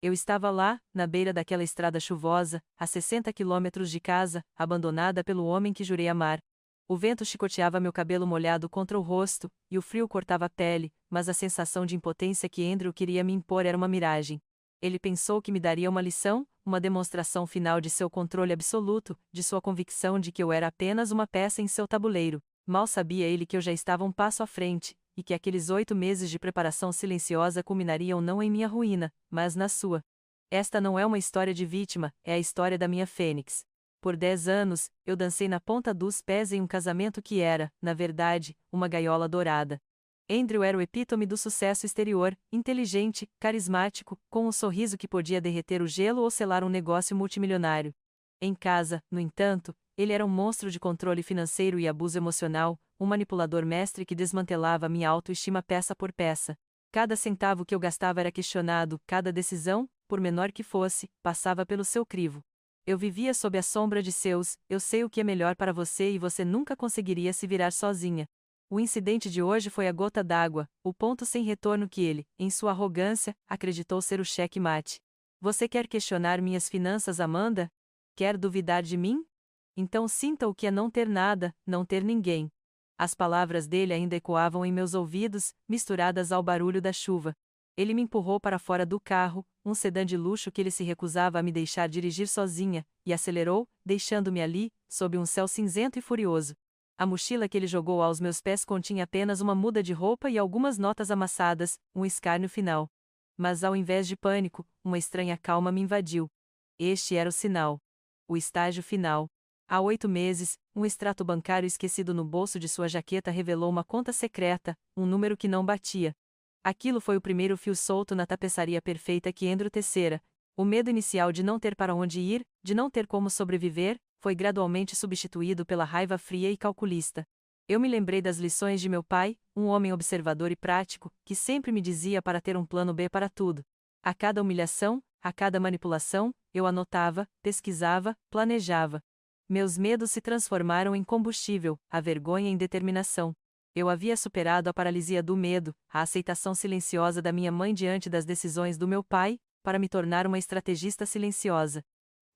Eu estava lá, na beira daquela estrada chuvosa, a 60 quilômetros de casa, abandonada pelo homem que jurei amar. O vento chicoteava meu cabelo molhado contra o rosto, e o frio cortava a pele, mas a sensação de impotência que Andrew queria me impor era uma miragem. Ele pensou que me daria uma lição, uma demonstração final de seu controle absoluto, de sua convicção de que eu era apenas uma peça em seu tabuleiro. Mal sabia ele que eu já estava um passo à frente, e que aqueles 8 meses de preparação silenciosa culminariam não em minha ruína, mas na sua. Esta não é uma história de vítima, é a história da minha fênix. Por 10 anos, eu dancei na ponta dos pés em um casamento que era, na verdade, uma gaiola dourada. Andrew era o epítome do sucesso exterior, inteligente, carismático, com um sorriso que podia derreter o gelo ou selar um negócio multimilionário. Em casa, no entanto, ele era um monstro de controle financeiro e abuso emocional, um manipulador mestre que desmantelava minha autoestima peça por peça. Cada centavo que eu gastava era questionado, cada decisão, por menor que fosse, passava pelo seu crivo. Eu vivia sob a sombra de seus, eu sei o que é melhor para você e você nunca conseguiria se virar sozinha. O incidente de hoje foi a gota d'água, o ponto sem retorno que ele, em sua arrogância, acreditou ser o cheque-mate. Você quer questionar minhas finanças, Amanda? Quer duvidar de mim? Então sinta o que é não ter nada, não ter ninguém. As palavras dele ainda ecoavam em meus ouvidos, misturadas ao barulho da chuva. Ele me empurrou para fora do carro, um sedã de luxo que ele se recusava a me deixar dirigir sozinha, e acelerou, deixando-me ali, sob um céu cinzento e furioso. A mochila que ele jogou aos meus pés continha apenas uma muda de roupa e algumas notas amassadas, um escárnio final. Mas ao invés de pânico, uma estranha calma me invadiu. Este era o sinal. O estágio final. Há 8 meses, um extrato bancário esquecido no bolso de sua jaqueta revelou uma conta secreta, um número que não batia. Aquilo foi o primeiro fio solto na tapeçaria perfeita que Andrew tecera. O medo inicial de não ter para onde ir, de não ter como sobreviver, foi gradualmente substituído pela raiva fria e calculista. Eu me lembrei das lições de meu pai, um homem observador e prático, que sempre me dizia para ter um plano B para tudo. A cada humilhação, a cada manipulação, eu anotava, pesquisava, planejava. Meus medos se transformaram em combustível, a vergonha em determinação. Eu havia superado a paralisia do medo, a aceitação silenciosa da minha mãe diante das decisões do meu pai, para me tornar uma estrategista silenciosa.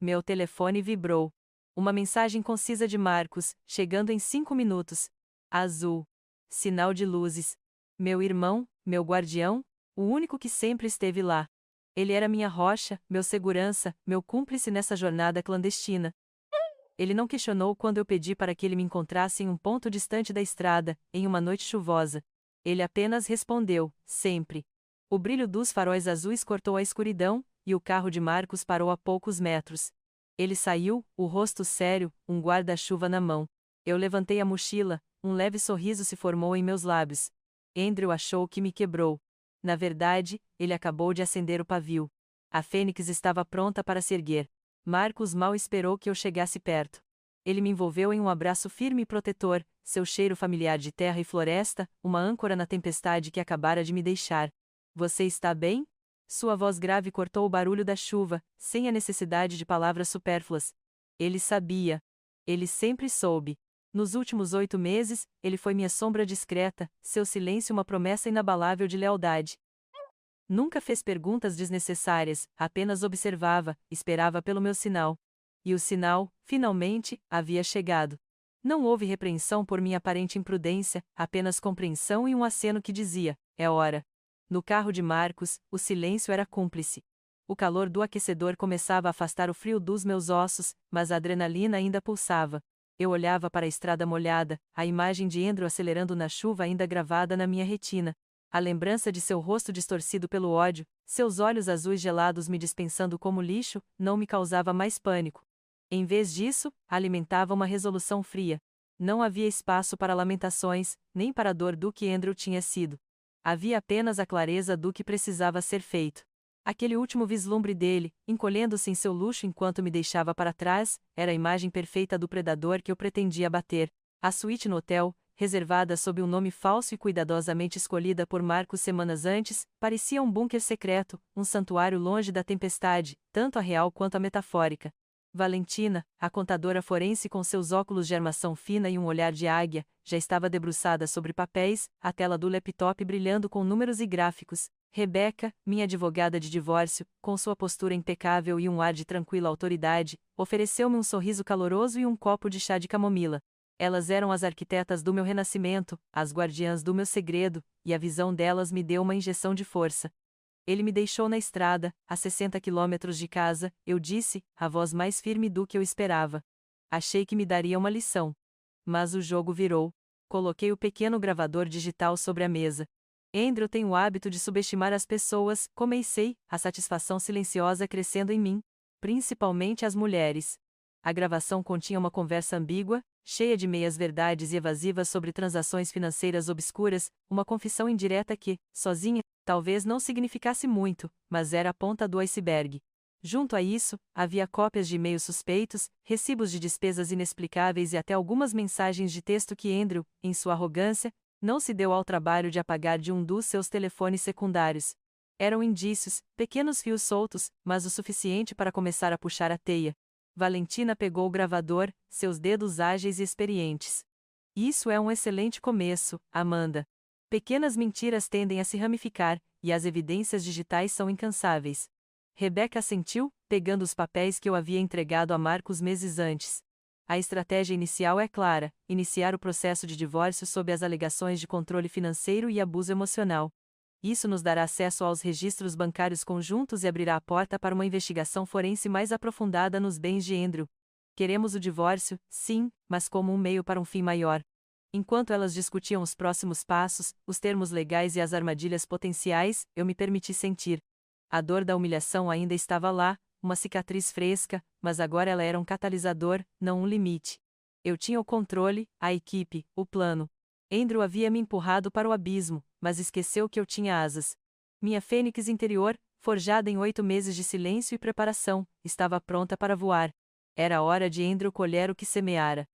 Meu telefone vibrou. Uma mensagem concisa de Marcos, chegando em 5 minutos. Azul. Sinal de luzes. Meu irmão, meu guardião, o único que sempre esteve lá. Ele era minha rocha, meu segurança, meu cúmplice nessa jornada clandestina. Ele não questionou quando eu pedi para que ele me encontrasse em um ponto distante da estrada, em uma noite chuvosa. Ele apenas respondeu, sempre. O brilho dos faróis azuis cortou a escuridão, e o carro de Marcos parou a poucos metros. Ele saiu, o rosto sério, um guarda-chuva na mão. Eu levantei a mochila, um leve sorriso se formou em meus lábios. Andrew achou que me quebrou. Na verdade, ele acabou de acender o pavio. A fênix estava pronta para se erguer. Marcos mal esperou que eu chegasse perto. Ele me envolveu em um abraço firme e protetor, seu cheiro familiar de terra e floresta, uma âncora na tempestade que acabara de me deixar. Você está bem? Sua voz grave cortou o barulho da chuva, sem a necessidade de palavras supérfluas. Ele sabia. Ele sempre soube. Nos últimos 8 meses, ele foi minha sombra discreta, seu silêncio uma promessa inabalável de lealdade. Nunca fez perguntas desnecessárias, apenas observava, esperava pelo meu sinal. E o sinal, finalmente, havia chegado. Não houve repreensão por minha aparente imprudência, apenas compreensão e um aceno que dizia: é hora. No carro de Marcos, o silêncio era cúmplice. O calor do aquecedor começava a afastar o frio dos meus ossos, mas a adrenalina ainda pulsava. Eu olhava para a estrada molhada, a imagem de Andrew acelerando na chuva ainda gravada na minha retina. A lembrança de seu rosto distorcido pelo ódio, seus olhos azuis gelados me dispensando como lixo, não me causava mais pânico. Em vez disso, alimentava uma resolução fria. Não havia espaço para lamentações, nem para a dor do que Andrew tinha sido. Havia apenas a clareza do que precisava ser feito. Aquele último vislumbre dele, encolhendo-se em seu luxo enquanto me deixava para trás, era a imagem perfeita do predador que eu pretendia abater. A suíte no hotel, reservada sob um nome falso e cuidadosamente escolhida por Marcos semanas antes, parecia um bunker secreto, um santuário longe da tempestade, tanto a real quanto a metafórica. Valentina, a contadora forense com seus óculos de armação fina e um olhar de águia, já estava debruçada sobre papéis, a tela do laptop brilhando com números e gráficos, Rebeca, minha advogada de divórcio, com sua postura impecável e um ar de tranquila autoridade, ofereceu-me um sorriso caloroso e um copo de chá de camomila. Elas eram as arquitetas do meu renascimento, as guardiãs do meu segredo, e a visão delas me deu uma injeção de força. Ele me deixou na estrada, a 60 quilômetros de casa, eu disse, a voz mais firme do que eu esperava. Achei que me daria uma lição. Mas o jogo virou. Coloquei o pequeno gravador digital sobre a mesa. Andrew tem o hábito de subestimar as pessoas, comecei, a satisfação silenciosa crescendo em mim, principalmente as mulheres. A gravação continha uma conversa ambígua, cheia de meias-verdades e evasivas sobre transações financeiras obscuras, uma confissão indireta que, sozinha, talvez não significasse muito, mas era a ponta do iceberg. Junto a isso, havia cópias de e-mails suspeitos, recibos de despesas inexplicáveis e até algumas mensagens de texto que Andrew, em sua arrogância, não se deu ao trabalho de apagar de um dos seus telefones secundários. Eram indícios, pequenos fios soltos, mas o suficiente para começar a puxar a teia. Valentina pegou o gravador, seus dedos ágeis e experientes. Isso é um excelente começo, Amanda. Pequenas mentiras tendem a se ramificar, e as evidências digitais são incansáveis. Rebeca assentiu, pegando os papéis que eu havia entregado a Marcos meses antes. A estratégia inicial é clara: iniciar o processo de divórcio sob as alegações de controle financeiro e abuso emocional. Isso nos dará acesso aos registros bancários conjuntos e abrirá a porta para uma investigação forense mais aprofundada nos bens de Andrew. Queremos o divórcio, sim, mas como um meio para um fim maior. Enquanto elas discutiam os próximos passos, os termos legais e as armadilhas potenciais, eu me permiti sentir. A dor da humilhação ainda estava lá, uma cicatriz fresca, mas agora ela era um catalisador, não um limite. Eu tinha o controle, a equipe, o plano. Andrew havia me empurrado para o abismo, mas esqueceu que eu tinha asas. Minha fênix interior, forjada em 8 meses de silêncio e preparação, estava pronta para voar. Era hora de Andrew colher o que semeara.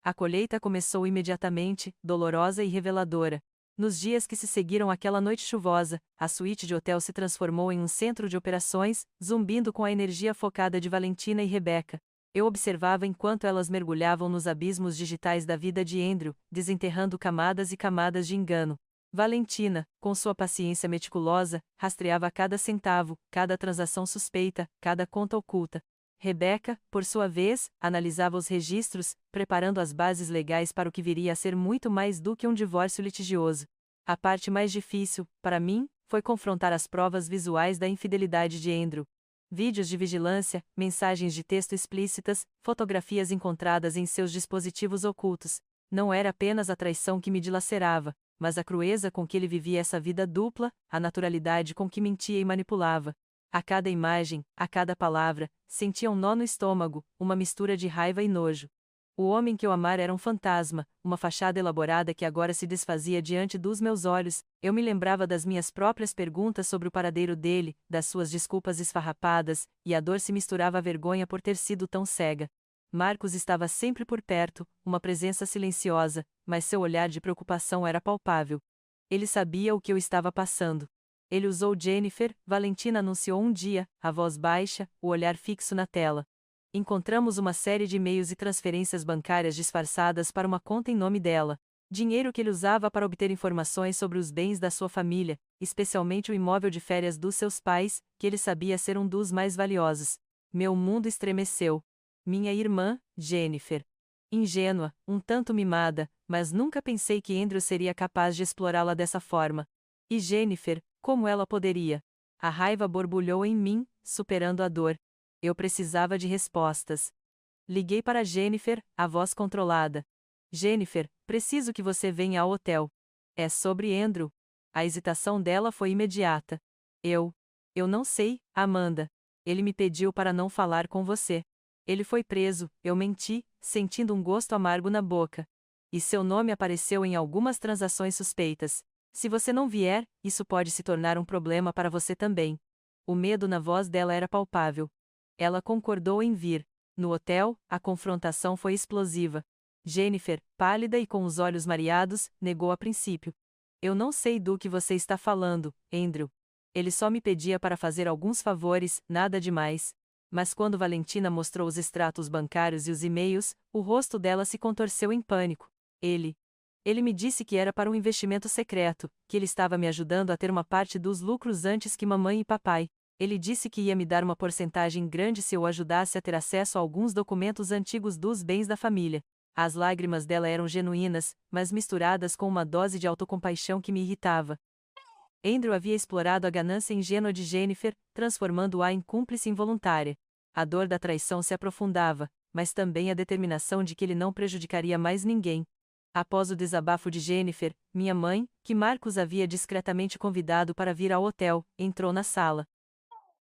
A colheita começou imediatamente, dolorosa e reveladora. Nos dias que se seguiram àquela noite chuvosa, a suíte de hotel se transformou em um centro de operações, zumbindo com a energia focada de Valentina e Rebeca. Eu observava enquanto elas mergulhavam nos abismos digitais da vida de Andrew, desenterrando camadas e camadas de engano. Valentina, com sua paciência meticulosa, rastreava cada centavo, cada transação suspeita, cada conta oculta. Rebeca, por sua vez, analisava os registros, preparando as bases legais para o que viria a ser muito mais do que um divórcio litigioso. A parte mais difícil, para mim, foi confrontar as provas visuais da infidelidade de Andrew. Vídeos de vigilância, mensagens de texto explícitas, fotografias encontradas em seus dispositivos ocultos. Não era apenas a traição que me dilacerava, mas a crueza com que ele vivia essa vida dupla, a naturalidade com que mentia e manipulava. A cada imagem, a cada palavra, sentia um nó no estômago, uma mistura de raiva e nojo. O homem que eu amara era um fantasma, uma fachada elaborada que agora se desfazia diante dos meus olhos. Eu me lembrava das minhas próprias perguntas sobre o paradeiro dele, das suas desculpas esfarrapadas, e a dor se misturava à vergonha por ter sido tão cega. Marcos estava sempre por perto, uma presença silenciosa, mas seu olhar de preocupação era palpável. Ele sabia o que eu estava passando. Ele usou Jennifer, Valentina anunciou um dia, a voz baixa, o olhar fixo na tela. Encontramos uma série de e-mails e transferências bancárias disfarçadas para uma conta em nome dela. Dinheiro que ele usava para obter informações sobre os bens da sua família, especialmente o imóvel de férias dos seus pais, que ele sabia ser um dos mais valiosos. Meu mundo estremeceu. Minha irmã, Jennifer. Ingênua, um tanto mimada, mas nunca pensei que Andrew seria capaz de explorá-la dessa forma. E Jennifer, como ela poderia? A raiva borbulhou em mim, superando a dor. Eu precisava de respostas. Liguei para Jennifer, a voz controlada. Jennifer, preciso que você venha ao hotel. É sobre Andrew. A hesitação dela foi imediata. Eu não sei, Amanda. Ele me pediu para não falar com você. Ele foi preso, eu menti, sentindo um gosto amargo na boca. E seu nome apareceu em algumas transações suspeitas. Se você não vier, isso pode se tornar um problema para você também. O medo na voz dela era palpável. Ela concordou em vir. No hotel, a confrontação foi explosiva. Jennifer, pálida e com os olhos mareados, negou a princípio. Eu não sei do que você está falando, Andrew. Ele só me pedia para fazer alguns favores, nada demais. Mas quando Valentina mostrou os extratos bancários e os e-mails, o rosto dela se contorceu em pânico. Ele Ele me disse que era para um investimento secreto, que ele estava me ajudando a ter uma parte dos lucros antes que mamãe e papai. Ele disse que ia me dar uma porcentagem grande se eu ajudasse a ter acesso a alguns documentos antigos dos bens da família. As lágrimas dela eram genuínas, mas misturadas com uma dose de autocompaixão que me irritava. Andrew havia explorado a ganância ingênua de Jennifer, transformando-a em cúmplice involuntária. A dor da traição se aprofundava, mas também a determinação de que ele não prejudicaria mais ninguém. Após o desabafo de Jennifer, minha mãe, que Marcus havia discretamente convidado para vir ao hotel, entrou na sala.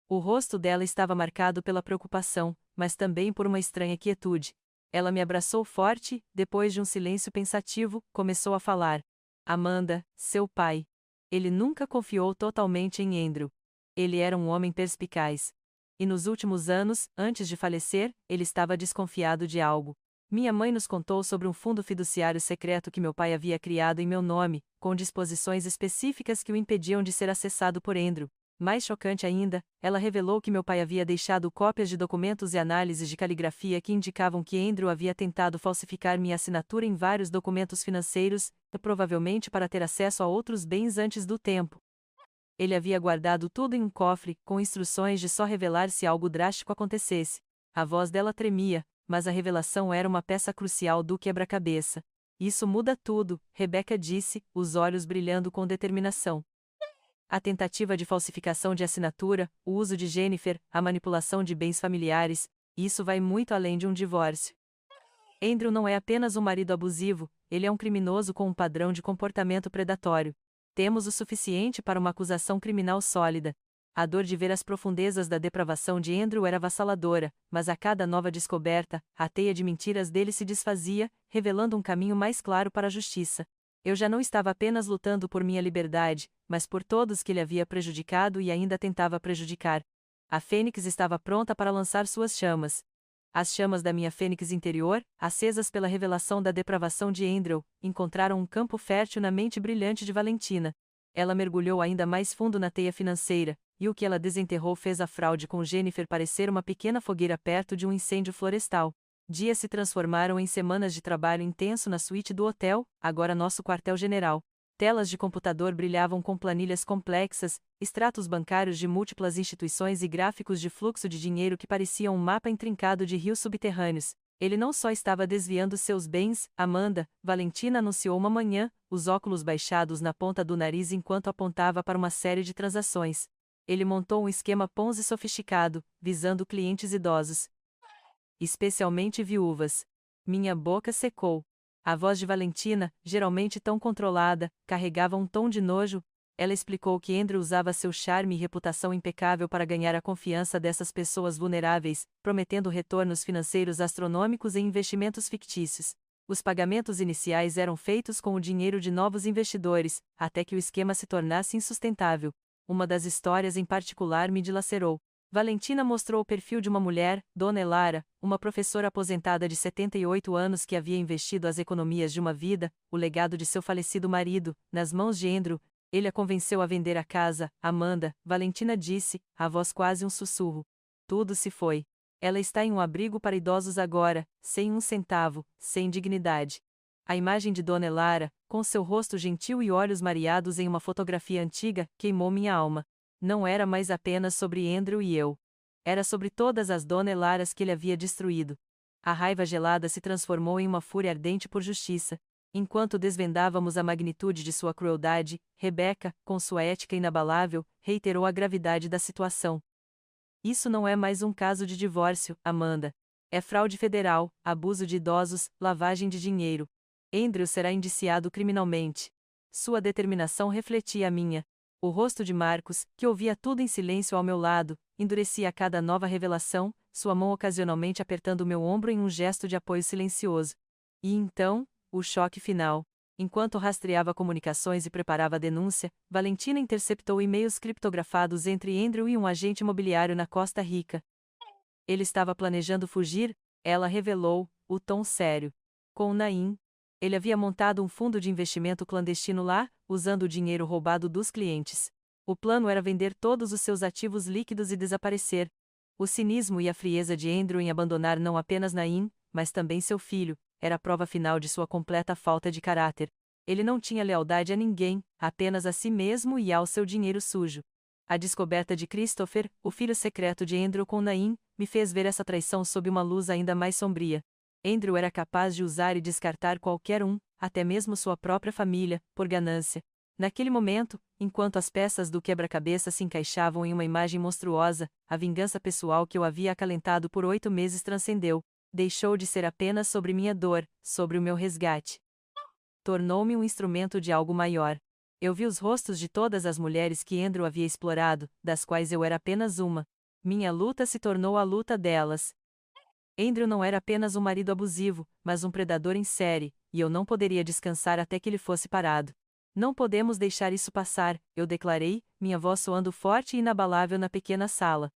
O rosto dela estava marcado pela preocupação, mas também por uma estranha quietude. Ela me abraçou forte, depois de um silêncio pensativo, começou a falar. Amanda, seu pai. Ele nunca confiou totalmente em Andrew. Ele era um homem perspicaz. E nos últimos anos, antes de falecer, ele estava desconfiado de algo. Minha mãe nos contou sobre um fundo fiduciário secreto que meu pai havia criado em meu nome, com disposições específicas que o impediam de ser acessado por Andrew. Mais chocante ainda, ela revelou que meu pai havia deixado cópias de documentos e análises de caligrafia que indicavam que Andrew havia tentado falsificar minha assinatura em vários documentos financeiros, provavelmente para ter acesso a outros bens antes do tempo. Ele havia guardado tudo em um cofre, com instruções de só revelar se algo drástico acontecesse. A voz dela tremia, mas a revelação era uma peça crucial do quebra-cabeça. Isso muda tudo, Rebecca disse, os olhos brilhando com determinação. A tentativa de falsificação de assinatura, o uso de Jennifer, a manipulação de bens familiares, isso vai muito além de um divórcio. Andrew não é apenas um marido abusivo, ele é um criminoso com um padrão de comportamento predatório. Temos o suficiente para uma acusação criminal sólida. A dor de ver as profundezas da depravação de Andrew era avassaladora, mas a cada nova descoberta, a teia de mentiras dele se desfazia, revelando um caminho mais claro para a justiça. Eu já não estava apenas lutando por minha liberdade, mas por todos que ele havia prejudicado e ainda tentava prejudicar. A fênix estava pronta para lançar suas chamas. As chamas da minha fênix interior, acesas pela revelação da depravação de Andrew, encontraram um campo fértil na mente brilhante de Valentina. Ela mergulhou ainda mais fundo na teia financeira, e o que ela desenterrou fez a fraude com Jennifer parecer uma pequena fogueira perto de um incêndio florestal. Dias se transformaram em semanas de trabalho intenso na suíte do hotel, agora nosso quartel-general. Telas de computador brilhavam com planilhas complexas, extratos bancários de múltiplas instituições e gráficos de fluxo de dinheiro que pareciam um mapa intrincado de rios subterrâneos. Ele não só estava desviando seus bens, Amanda, Valentina anunciou uma manhã, os óculos baixados na ponta do nariz enquanto apontava para uma série de transações. Ele montou um esquema Ponzi sofisticado, visando clientes idosos, especialmente viúvas. Minha boca secou. A voz de Valentina, geralmente tão controlada, carregava um tom de nojo. Ela explicou que Andrew usava seu charme e reputação impecável para ganhar a confiança dessas pessoas vulneráveis, prometendo retornos financeiros astronômicos em investimentos fictícios. Os pagamentos iniciais eram feitos com o dinheiro de novos investidores, até que o esquema se tornasse insustentável. Uma das histórias em particular me dilacerou. Valentina mostrou o perfil de uma mulher, Dona Elara, uma professora aposentada de 78 anos que havia investido as economias de uma vida, o legado de seu falecido marido, nas mãos de Andrew. Ele a convenceu a vender a casa, Amanda, Valentina disse, a voz quase um sussurro. Tudo se foi. Ela está em um abrigo para idosos agora, sem um centavo, sem dignidade. A imagem de Dona Elara, com seu rosto gentil e olhos mareados em uma fotografia antiga, queimou minha alma. Não era mais apenas sobre Andrew e eu. Era sobre todas as Dona Elaras que ele havia destruído. A raiva gelada se transformou em uma fúria ardente por justiça. Enquanto desvendávamos a magnitude de sua crueldade, Rebecca, com sua ética inabalável, reiterou a gravidade da situação. Isso não é mais um caso de divórcio, Amanda. É fraude federal, abuso de idosos, lavagem de dinheiro. Andrew será indiciado criminalmente. Sua determinação refletia a minha. O rosto de Marcus, que ouvia tudo em silêncio ao meu lado, endurecia a cada nova revelação, sua mão ocasionalmente apertando meu ombro em um gesto de apoio silencioso. E então, o choque final. Enquanto rastreava comunicações e preparava a denúncia, Valentina interceptou e-mails criptografados entre Andrew e um agente imobiliário na Costa Rica. Ele estava planejando fugir, ela revelou, o tom sério. Com Naim. Ele havia montado um fundo de investimento clandestino lá, usando o dinheiro roubado dos clientes. O plano era vender todos os seus ativos líquidos e desaparecer. O cinismo e a frieza de Andrew em abandonar não apenas Naim, mas também seu filho, era a prova final de sua completa falta de caráter. Ele não tinha lealdade a ninguém, apenas a si mesmo e ao seu dinheiro sujo. A descoberta de Christopher, o filho secreto de Andrew com Nain, me fez ver essa traição sob uma luz ainda mais sombria. Andrew era capaz de usar e descartar qualquer um, até mesmo sua própria família, por ganância. Naquele momento, enquanto as peças do quebra-cabeça se encaixavam em uma imagem monstruosa, a vingança pessoal que eu havia acalentado por 8 meses transcendeu. Deixou de ser apenas sobre minha dor, sobre o meu resgate. Tornou-me um instrumento de algo maior. Eu vi os rostos de todas as mulheres que Andrew havia explorado, das quais eu era apenas uma. Minha luta se tornou a luta delas. Andrew não era apenas um marido abusivo, mas um predador em série, e eu não poderia descansar até que ele fosse parado. Não podemos deixar isso passar, eu declarei, minha voz soando forte e inabalável na pequena sala.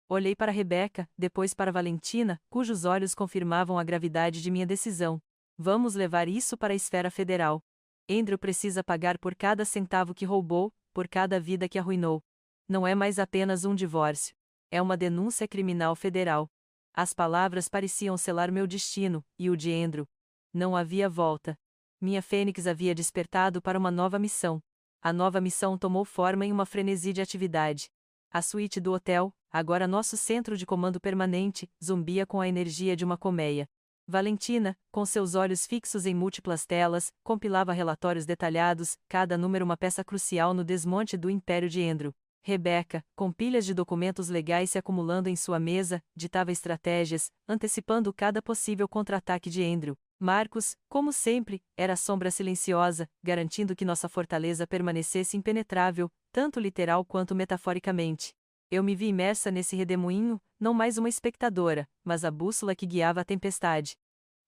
Olhei para Rebecca, depois para Valentina, cujos olhos confirmavam a gravidade de minha decisão. Vamos levar isso para a esfera federal. Andrew precisa pagar por cada centavo que roubou, por cada vida que arruinou. Não é mais apenas um divórcio. É uma denúncia criminal federal. As palavras pareciam selar meu destino, e o de Andrew. Não havia volta. Minha fênix havia despertado para uma nova missão. A nova missão tomou forma em uma frenesi de atividade. A suíte do hotel, agora nosso centro de comando permanente, zumbia com a energia de uma colmeia. Valentina, com seus olhos fixos em múltiplas telas, compilava relatórios detalhados, cada número uma peça crucial no desmonte do império de Andrew. Rebecca, com pilhas de documentos legais se acumulando em sua mesa, ditava estratégias, antecipando cada possível contra-ataque de Andrew. Marcos, como sempre, era a sombra silenciosa, garantindo que nossa fortaleza permanecesse impenetrável, tanto literal quanto metaforicamente. Eu me vi imersa nesse redemoinho, não mais uma espectadora, mas a bússola que guiava a tempestade.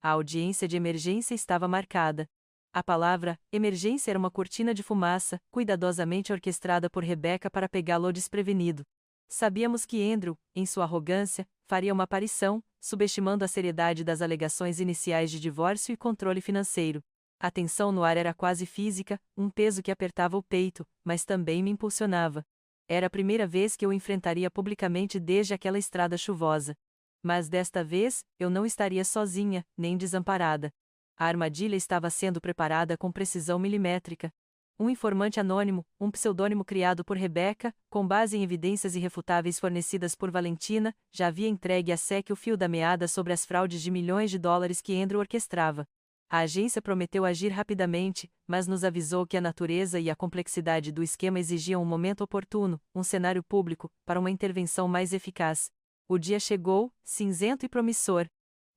A audiência de emergência estava marcada. A palavra emergência era uma cortina de fumaça, cuidadosamente orquestrada por Rebecca para pegá-lo desprevenido. Sabíamos que Andrew, em sua arrogância, faria uma aparição, subestimando a seriedade das alegações iniciais de divórcio e controle financeiro. A tensão no ar era quase física, um peso que apertava o peito, mas também me impulsionava. Era a primeira vez que eu o enfrentaria publicamente desde aquela estrada chuvosa. Mas desta vez, eu não estaria sozinha, nem desamparada. A armadilha estava sendo preparada com precisão milimétrica. Um informante anônimo, um pseudônimo criado por Rebecca, com base em evidências irrefutáveis fornecidas por Valentina, já havia entregue à SEC o fio da meada sobre as fraudes de milhões de dólares que Andrew orquestrava. A agência prometeu agir rapidamente, mas nos avisou que a natureza e a complexidade do esquema exigiam um momento oportuno, um cenário público, para uma intervenção mais eficaz. O dia chegou, cinzento e promissor.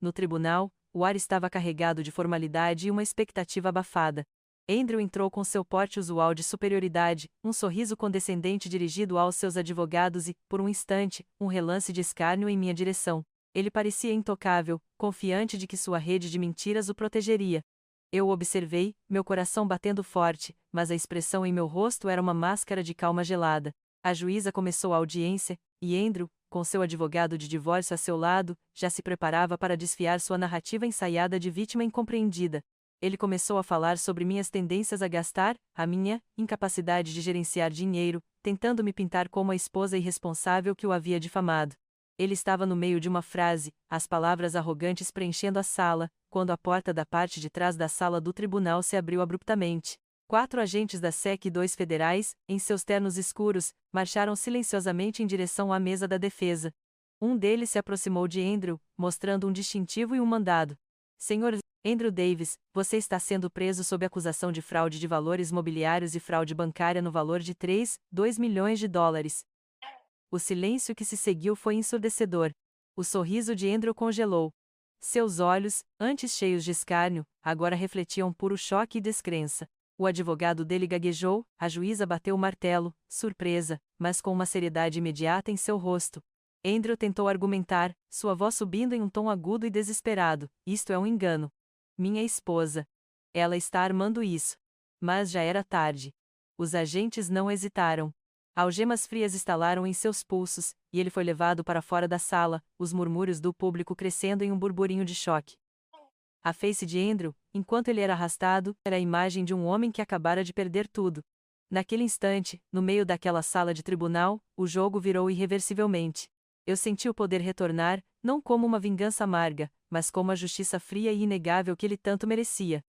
No tribunal, o ar estava carregado de formalidade e uma expectativa abafada. Andrew entrou com seu porte usual de superioridade, um sorriso condescendente dirigido aos seus advogados e, por um instante, um relance de escárnio em minha direção. Ele parecia intocável, confiante de que sua rede de mentiras o protegeria. Eu o observei, meu coração batendo forte, mas a expressão em meu rosto era uma máscara de calma gelada. A juíza começou a audiência, e Andrew, com seu advogado de divórcio a seu lado, já se preparava para desfiar sua narrativa ensaiada de vítima incompreendida. Ele começou a falar sobre minhas tendências a gastar, a minha incapacidade de gerenciar dinheiro, tentando me pintar como a esposa irresponsável que o havia difamado. Ele estava no meio de uma frase, as palavras arrogantes preenchendo a sala, quando a porta da parte de trás da sala do tribunal se abriu abruptamente. 4 agentes da SEC e 2 federais, em seus ternos escuros, marcharam silenciosamente em direção à mesa da defesa. Um deles se aproximou de Andrew, mostrando um distintivo e um mandado. Senhor Andrew Davis, você está sendo preso sob acusação de fraude de valores mobiliários e fraude bancária no valor de 2 milhões de dólares. O silêncio que se seguiu foi ensurdecedor. O sorriso de Andrew congelou. Seus olhos, antes cheios de escárnio, agora refletiam puro choque e descrença. O advogado dele gaguejou, a juíza bateu o martelo, surpresa, mas com uma seriedade imediata em seu rosto. Andrew tentou argumentar, sua voz subindo em um tom agudo e desesperado: isto é um engano. Minha esposa. Ela está armando isso. Mas já era tarde. Os agentes não hesitaram. Algemas frias estalaram em seus pulsos, e ele foi levado para fora da sala, os murmúrios do público crescendo em um burburinho de choque. A face de Andrew, enquanto ele era arrastado, era a imagem de um homem que acabara de perder tudo. Naquele instante, no meio daquela sala de tribunal, o jogo virou irreversivelmente. Eu senti o poder retornar, não como uma vingança amarga, mas como a justiça fria e inegável que ele tanto merecia.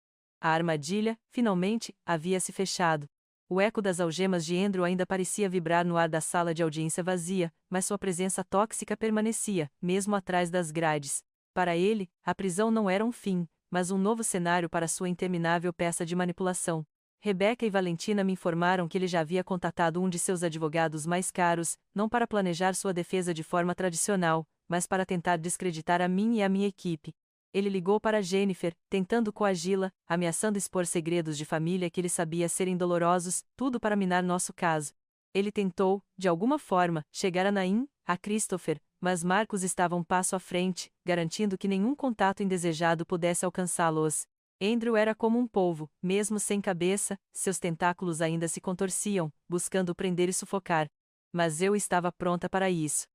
A armadilha, finalmente, havia se fechado. O eco das algemas de Andrew ainda parecia vibrar no ar da sala de audiência vazia, mas sua presença tóxica permanecia, mesmo atrás das grades. Para ele, a prisão não era um fim, mas um novo cenário para sua interminável peça de manipulação. Rebecca e Valentina me informaram que ele já havia contatado um de seus advogados mais caros, não para planejar sua defesa de forma tradicional, mas para tentar descreditar a mim e a minha equipe. Ele ligou para Jennifer, tentando coagi-la, ameaçando expor segredos de família que ele sabia serem dolorosos, tudo para minar nosso caso. Ele tentou, de alguma forma, chegar a Naim, a Christopher, mas Marcos estava um passo à frente, garantindo que nenhum contato indesejado pudesse alcançá-los. Andrew era como um polvo, mesmo sem cabeça, seus tentáculos ainda se contorciam, buscando prender e sufocar. Mas eu estava pronta para isso.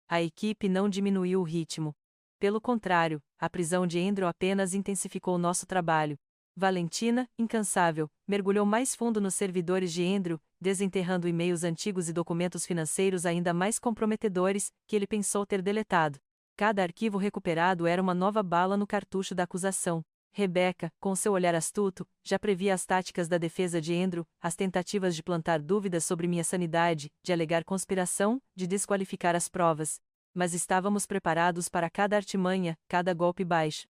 A equipe não diminuiu o ritmo. Pelo contrário, a prisão de Andrew apenas intensificou nosso trabalho. Valentina, incansável, mergulhou mais fundo nos servidores de Andrew, desenterrando e-mails antigos e documentos financeiros ainda mais comprometedores, que ele pensou ter deletado. Cada arquivo recuperado era uma nova bala no cartucho da acusação. Rebecca, com seu olhar astuto, já previa as táticas da defesa de Andrew, as tentativas de plantar dúvidas sobre minha sanidade, de alegar conspiração, de desqualificar as provas. Mas estávamos preparados para cada artimanha, cada golpe baixo.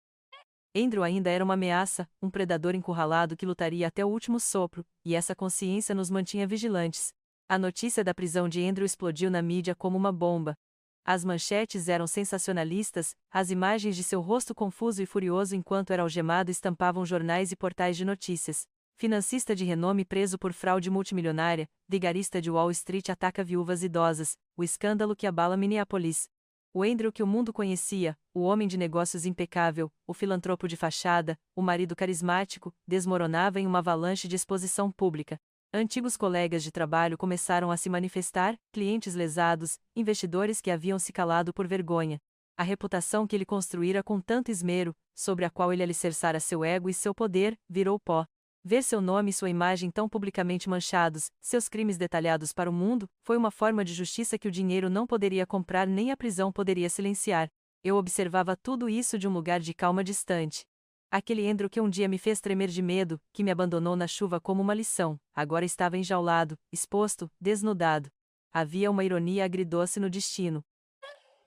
Andrew ainda era uma ameaça, um predador encurralado que lutaria até o último sopro, e essa consciência nos mantinha vigilantes. A notícia da prisão de Andrew explodiu na mídia como uma bomba. As manchetes eram sensacionalistas, as imagens de seu rosto confuso e furioso enquanto era algemado estampavam jornais e portais de notícias. Financista de renome preso por fraude multimilionária, vigarista de Wall Street ataca viúvas idosas, o escândalo que abala Minneapolis. O Andrew que o mundo conhecia, o homem de negócios impecável, o filantropo de fachada, o marido carismático, desmoronava em uma avalanche de exposição pública. Antigos colegas de trabalho começaram a se manifestar, clientes lesados, investidores que haviam se calado por vergonha. A reputação que ele construíra com tanto esmero, sobre a qual ele alicerçara seu ego e seu poder, virou pó. Ver seu nome e sua imagem tão publicamente manchados, seus crimes detalhados para o mundo, foi uma forma de justiça que o dinheiro não poderia comprar nem a prisão poderia silenciar. Eu observava tudo isso de um lugar de calma distante. Aquele Andrew que um dia me fez tremer de medo, que me abandonou na chuva como uma lição, agora estava enjaulado, exposto, desnudado. Havia uma ironia agridoce no destino.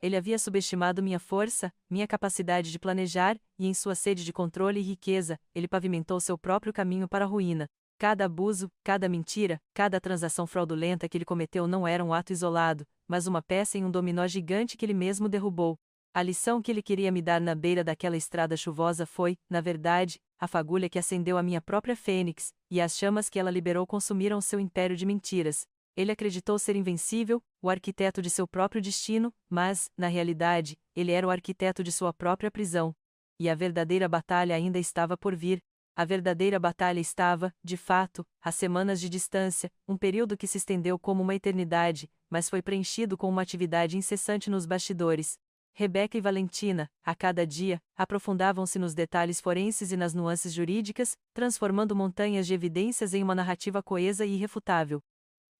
Ele havia subestimado minha força, minha capacidade de planejar, e em sua sede de controle e riqueza, ele pavimentou seu próprio caminho para a ruína. Cada abuso, cada mentira, cada transação fraudulenta que ele cometeu não era um ato isolado, mas uma peça em um dominó gigante que ele mesmo derrubou. A lição que ele queria me dar na beira daquela estrada chuvosa foi, na verdade, a fagulha que acendeu a minha própria fênix, e as chamas que ela liberou consumiram seu império de mentiras. Ele acreditou ser invencível, o arquiteto de seu próprio destino, mas, na realidade, ele era o arquiteto de sua própria prisão. E a verdadeira batalha ainda estava por vir. A verdadeira batalha estava, de fato, a semanas de distância, um período que se estendeu como uma eternidade, mas foi preenchido com uma atividade incessante nos bastidores. Rebecca e Valentina, a cada dia, aprofundavam-se nos detalhes forenses e nas nuances jurídicas, transformando montanhas de evidências em uma narrativa coesa e irrefutável.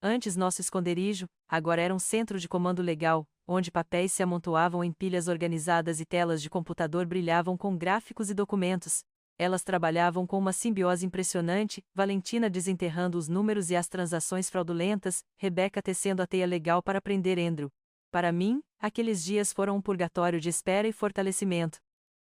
Antes nosso esconderijo, agora era um centro de comando legal, onde papéis se amontoavam em pilhas organizadas e telas de computador brilhavam com gráficos e documentos. Elas trabalhavam com uma simbiose impressionante, Valentina desenterrando os números e as transações fraudulentas, Rebecca tecendo a teia legal para prender Andrew. Para mim, aqueles dias foram um purgatório de espera e fortalecimento.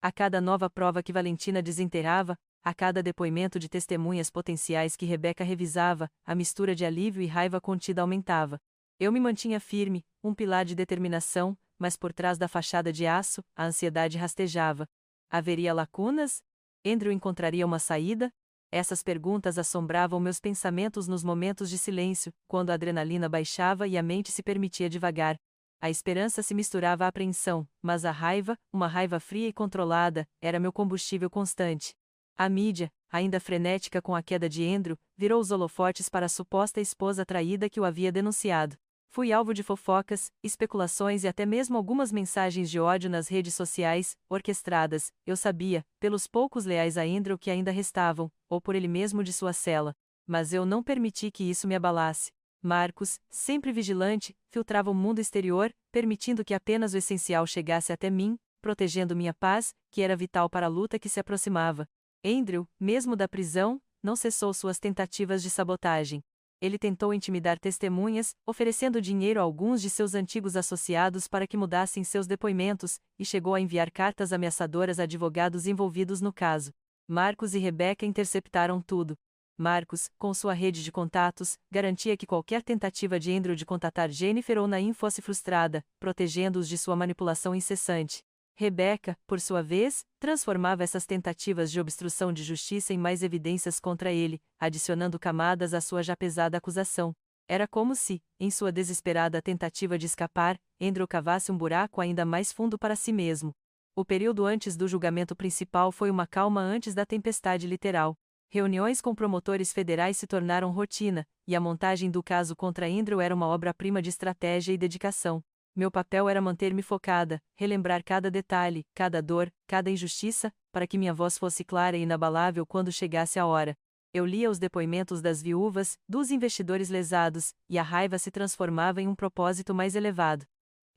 A cada nova prova que Valentina desenterrava, a cada depoimento de testemunhas potenciais que Rebecca revisava, a mistura de alívio e raiva contida aumentava. Eu me mantinha firme, um pilar de determinação, mas por trás da fachada de aço, a ansiedade rastejava. Haveria lacunas? Andrew encontraria uma saída? Essas perguntas assombravam meus pensamentos nos momentos de silêncio, quando a adrenalina baixava e a mente se permitia divagar. A esperança se misturava à apreensão, mas a raiva, uma raiva fria e controlada, era meu combustível constante. A mídia, ainda frenética com a queda de Andrew, virou os holofotes para a suposta esposa traída que o havia denunciado. Fui alvo de fofocas, especulações e até mesmo algumas mensagens de ódio nas redes sociais, orquestradas, eu sabia, pelos poucos leais a Andrew que ainda restavam, ou por ele mesmo de sua cela. Mas eu não permiti que isso me abalasse. Marcos, sempre vigilante, filtrava o mundo exterior, permitindo que apenas o essencial chegasse até mim, protegendo minha paz, que era vital para a luta que se aproximava. Andrew, mesmo da prisão, não cessou suas tentativas de sabotagem. Ele tentou intimidar testemunhas, oferecendo dinheiro a alguns de seus antigos associados para que mudassem seus depoimentos, e chegou a enviar cartas ameaçadoras a advogados envolvidos no caso. Marcus e Rebecca interceptaram tudo. Marcus, com sua rede de contatos, garantia que qualquer tentativa de Andrew de contatar Jennifer ou Naim fosse frustrada, protegendo-os de sua manipulação incessante. Rebecca, por sua vez, transformava essas tentativas de obstrução de justiça em mais evidências contra ele, adicionando camadas à sua já pesada acusação. Era como se, em sua desesperada tentativa de escapar, Andrew cavasse um buraco ainda mais fundo para si mesmo. O período antes do julgamento principal foi uma calma antes da tempestade literal. Reuniões com promotores federais se tornaram rotina, e a montagem do caso contra Andrew era uma obra-prima de estratégia e dedicação. Meu papel era manter-me focada, relembrar cada detalhe, cada dor, cada injustiça, para que minha voz fosse clara e inabalável quando chegasse a hora. Eu lia os depoimentos das viúvas, dos investidores lesados, e a raiva se transformava em um propósito mais elevado.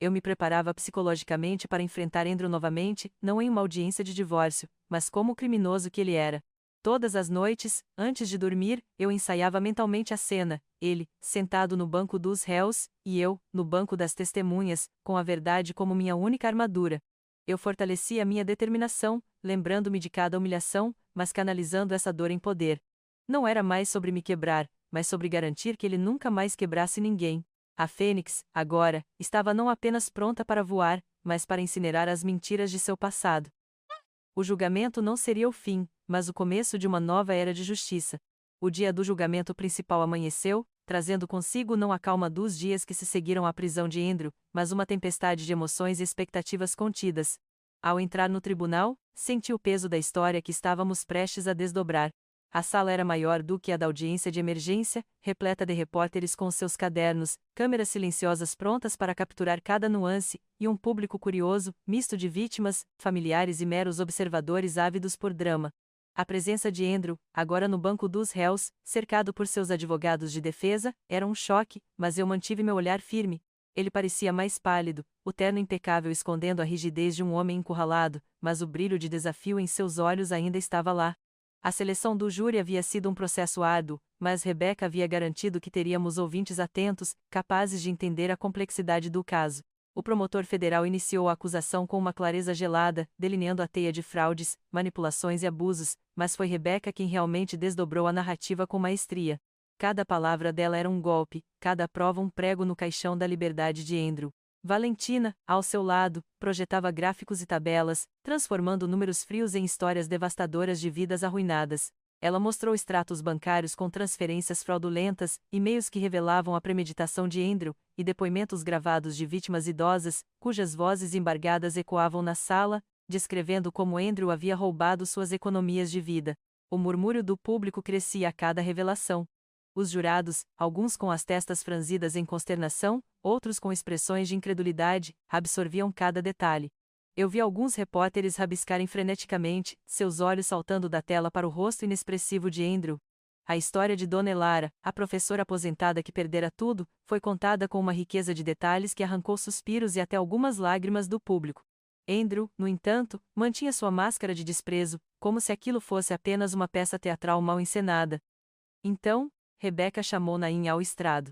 Eu me preparava psicologicamente para enfrentar Andrew novamente, não em uma audiência de divórcio, mas como o criminoso que ele era. Todas as noites, antes de dormir, eu ensaiava mentalmente a cena, ele, sentado no banco dos réus, e eu, no banco das testemunhas, com a verdade como minha única armadura. Eu fortalecia minha determinação, lembrando-me de cada humilhação, mas canalizando essa dor em poder. Não era mais sobre me quebrar, mas sobre garantir que ele nunca mais quebrasse ninguém. A Fênix, agora, estava não apenas pronta para voar, mas para incinerar as mentiras de seu passado. O julgamento não seria o fim, mas o começo de uma nova era de justiça. O dia do julgamento principal amanheceu, trazendo consigo não a calma dos dias que se seguiram à prisão de Andrew, mas uma tempestade de emoções e expectativas contidas. Ao entrar no tribunal, senti o peso da história que estávamos prestes a desdobrar. A sala era maior do que a da audiência de emergência, repleta de repórteres com seus cadernos, câmeras silenciosas prontas para capturar cada nuance, e um público curioso, misto de vítimas, familiares e meros observadores ávidos por drama. A presença de Andrew, agora no banco dos réus, cercado por seus advogados de defesa, era um choque, mas eu mantive meu olhar firme. Ele parecia mais pálido, o terno impecável escondendo a rigidez de um homem encurralado, mas o brilho de desafio em seus olhos ainda estava lá. A seleção do júri havia sido um processo árduo, mas Rebecca havia garantido que teríamos ouvintes atentos, capazes de entender a complexidade do caso. O promotor federal iniciou a acusação com uma clareza gelada, delineando a teia de fraudes, manipulações e abusos, mas foi Rebecca quem realmente desdobrou a narrativa com maestria. Cada palavra dela era um golpe, cada prova um prego no caixão da liberdade de Andrew. Valentina, ao seu lado, projetava gráficos e tabelas, transformando números frios em histórias devastadoras de vidas arruinadas. Ela mostrou extratos bancários com transferências fraudulentas, e-mails que revelavam a premeditação de Andrew, e depoimentos gravados de vítimas idosas, cujas vozes embargadas ecoavam na sala, descrevendo como Andrew havia roubado suas economias de vida. O murmúrio do público crescia a cada revelação. Os jurados, alguns com as testas franzidas em consternação, outros com expressões de incredulidade, absorviam cada detalhe. Eu vi alguns repórteres rabiscarem freneticamente, seus olhos saltando da tela para o rosto inexpressivo de Andrew. A história de Dona Elara, a professora aposentada que perdera tudo, foi contada com uma riqueza de detalhes que arrancou suspiros e até algumas lágrimas do público. Andrew, no entanto, mantinha sua máscara de desprezo, como se aquilo fosse apenas uma peça teatral mal encenada. Então, Rebecca chamou Naim ao estrado.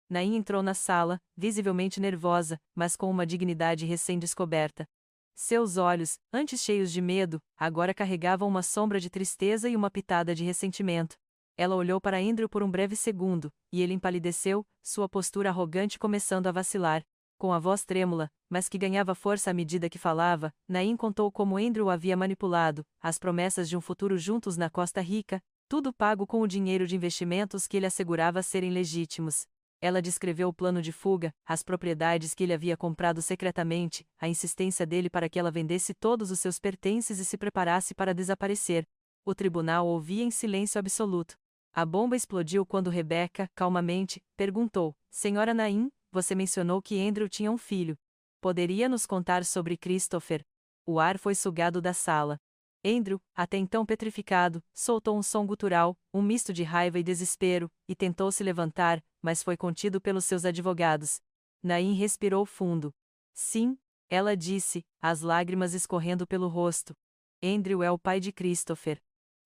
Naim entrou na sala, visivelmente nervosa, mas com uma dignidade recém-descoberta. Seus olhos, antes cheios de medo, agora carregavam uma sombra de tristeza e uma pitada de ressentimento. Ela olhou para Andrew por um breve segundo, e ele empalideceu, sua postura arrogante começando a vacilar. Com a voz trêmula, mas que ganhava força à medida que falava, Naim contou como Andrew havia manipulado, as promessas de um futuro juntos na Costa Rica, tudo pago com o dinheiro de investimentos que ele assegurava serem legítimos. Ela descreveu o plano de fuga, as propriedades que ele havia comprado secretamente, a insistência dele para que ela vendesse todos os seus pertences e se preparasse para desaparecer. O tribunal ouvia em silêncio absoluto. A bomba explodiu quando Rebecca, calmamente, perguntou: Senhora Naim, você mencionou que Andrew tinha um filho. Poderia nos contar sobre Christopher? O ar foi sugado da sala. Andrew, até então petrificado, soltou um som gutural, um misto de raiva e desespero, e tentou se levantar, mas foi contido pelos seus advogados. Naim respirou fundo. Sim, ela disse, as lágrimas escorrendo pelo rosto. Andrew é o pai de Christopher.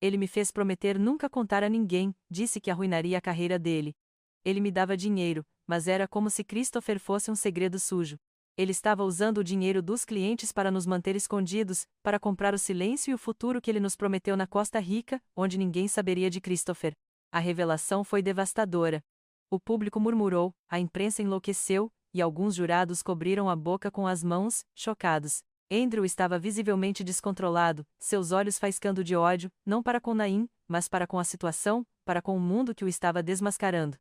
Ele me fez prometer nunca contar a ninguém, disse que arruinaria a carreira dele. Ele me dava dinheiro, mas era como se Christopher fosse um segredo sujo. Ele estava usando o dinheiro dos clientes para nos manter escondidos, para comprar o silêncio e o futuro que ele nos prometeu na Costa Rica, onde ninguém saberia de Christopher. A revelação foi devastadora. O público murmurou, a imprensa enlouqueceu, e alguns jurados cobriram a boca com as mãos, chocados. Andrew estava visivelmente descontrolado, seus olhos faiscando de ódio, não para com Nain, mas para com a situação, para com o mundo que o estava desmascarando.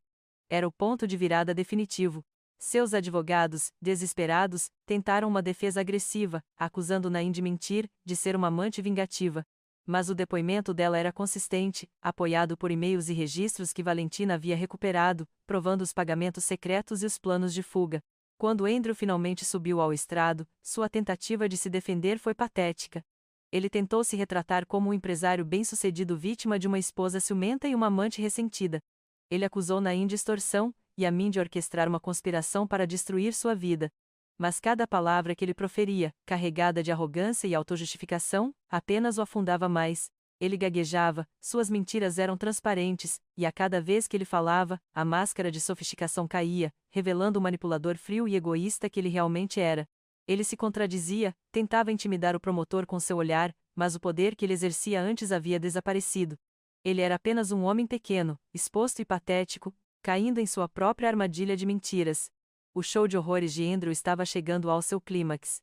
Era o ponto de virada definitivo. Seus advogados, desesperados, tentaram uma defesa agressiva, acusando Nain de mentir, de ser uma amante vingativa. Mas o depoimento dela era consistente, apoiado por e-mails e registros que Valentina havia recuperado, provando os pagamentos secretos e os planos de fuga. Quando Andrew finalmente subiu ao estrado, sua tentativa de se defender foi patética. Ele tentou se retratar como um empresário bem-sucedido vítima de uma esposa ciumenta e uma amante ressentida. Ele acusou Nain de extorsão, e a mim de orquestrar uma conspiração para destruir sua vida. Mas cada palavra que ele proferia, carregada de arrogância e autojustificação, apenas o afundava mais. Ele gaguejava, suas mentiras eram transparentes, e a cada vez que ele falava, a máscara de sofisticação caía, revelando o manipulador frio e egoísta que ele realmente era. Ele se contradizia, tentava intimidar o promotor com seu olhar, mas o poder que ele exercia antes havia desaparecido. Ele era apenas um homem pequeno, exposto e patético, caindo em sua própria armadilha de mentiras. O show de horrores de Andrew estava chegando ao seu clímax.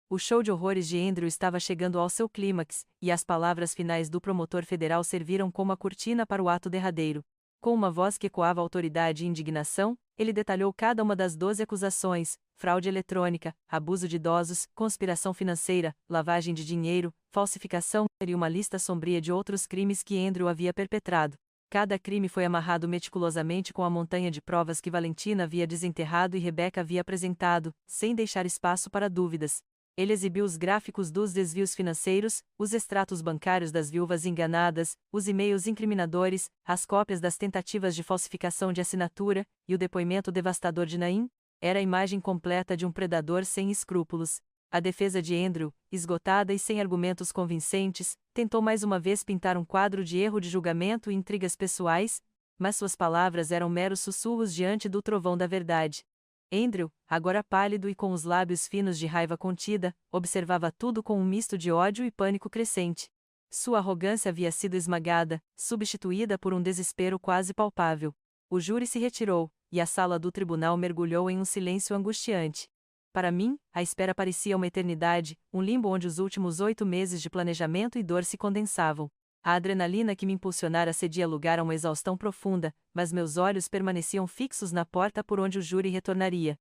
O show de horrores de Andrew estava chegando ao seu clímax, e as palavras finais do promotor federal serviram como a cortina para o ato derradeiro. Com uma voz que ecoava autoridade e indignação, ele detalhou cada uma das 12 acusações: fraude eletrônica, abuso de idosos, conspiração financeira, lavagem de dinheiro, falsificação, e uma lista sombria de outros crimes que Andrew havia perpetrado. Cada crime foi amarrado meticulosamente com a montanha de provas que Valentina havia desenterrado e Rebecca havia apresentado, sem deixar espaço para dúvidas. Ele exibiu os gráficos dos desvios financeiros, os extratos bancários das viúvas enganadas, os e-mails incriminadores, as cópias das tentativas de falsificação de assinatura, e o depoimento devastador de Nain. Era a imagem completa de um predador sem escrúpulos. A defesa de Andrew, esgotada e sem argumentos convincentes, tentou mais uma vez pintar um quadro de erro de julgamento e intrigas pessoais, mas suas palavras eram meros sussurros diante do trovão da verdade. Andrew, agora pálido e com os lábios finos de raiva contida, observava tudo com um misto de ódio e pânico crescente. Sua arrogância havia sido esmagada, substituída por um desespero quase palpável. O júri se retirou, e a sala do tribunal mergulhou em um silêncio angustiante. Para mim, a espera parecia uma eternidade, um limbo onde os últimos 8 meses de planejamento e dor se condensavam. A adrenalina que me impulsionara cedia lugar a uma exaustão profunda, mas meus olhos permaneciam fixos na porta por onde o júri retornaria.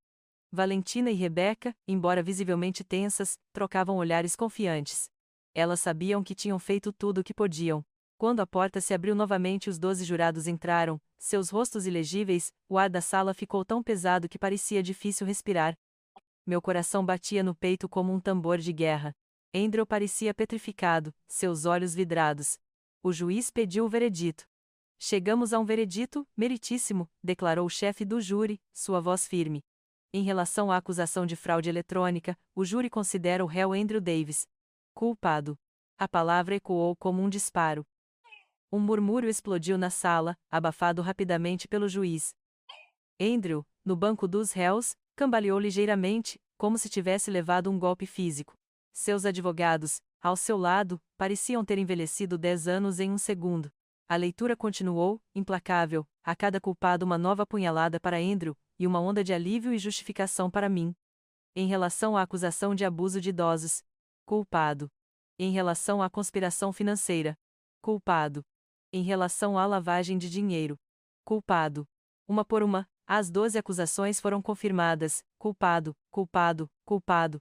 Valentina e Rebecca, embora visivelmente tensas, trocavam olhares confiantes. Elas sabiam que tinham feito tudo o que podiam. Quando a porta se abriu novamente e os 12 jurados entraram, seus rostos ilegíveis, o ar da sala ficou tão pesado que parecia difícil respirar. Meu coração batia no peito como um tambor de guerra. Andrew parecia petrificado, seus olhos vidrados. O juiz pediu o veredito. Chegamos a um veredito, meritíssimo, declarou o chefe do júri, sua voz firme. Em relação à acusação de fraude eletrônica, o júri considera o réu Andrew Davis culpado. A palavra ecoou como um disparo. Um murmúrio explodiu na sala, abafado rapidamente pelo juiz. Andrew, no banco dos réus, cambaleou ligeiramente, como se tivesse levado um golpe físico. Seus advogados, ao seu lado, pareciam ter envelhecido 10 anos em um segundo. A leitura continuou, implacável, a cada culpado uma nova punhalada para Andrew, e uma onda de alívio e justificação para mim. Em relação à acusação de abuso de idosos, culpado. Em relação à conspiração financeira, culpado. Em relação à lavagem de dinheiro, culpado. Uma por uma, as 12 acusações foram confirmadas: culpado, culpado, culpado.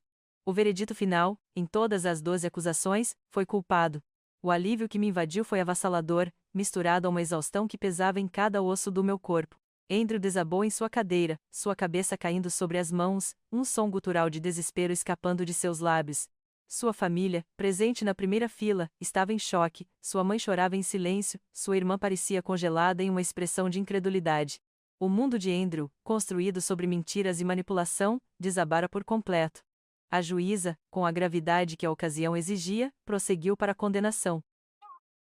O veredito final, em todas as 12 acusações, foi culpado. O alívio que me invadiu foi avassalador, misturado a uma exaustão que pesava em cada osso do meu corpo. Andrew desabou em sua cadeira, sua cabeça caindo sobre as mãos, um som gutural de desespero escapando de seus lábios. Sua família, presente na primeira fila, estava em choque, sua mãe chorava em silêncio, sua irmã parecia congelada em uma expressão de incredulidade. O mundo de Andrew, construído sobre mentiras e manipulação, desabara por completo. A juíza, com a gravidade que a ocasião exigia, prosseguiu para a condenação.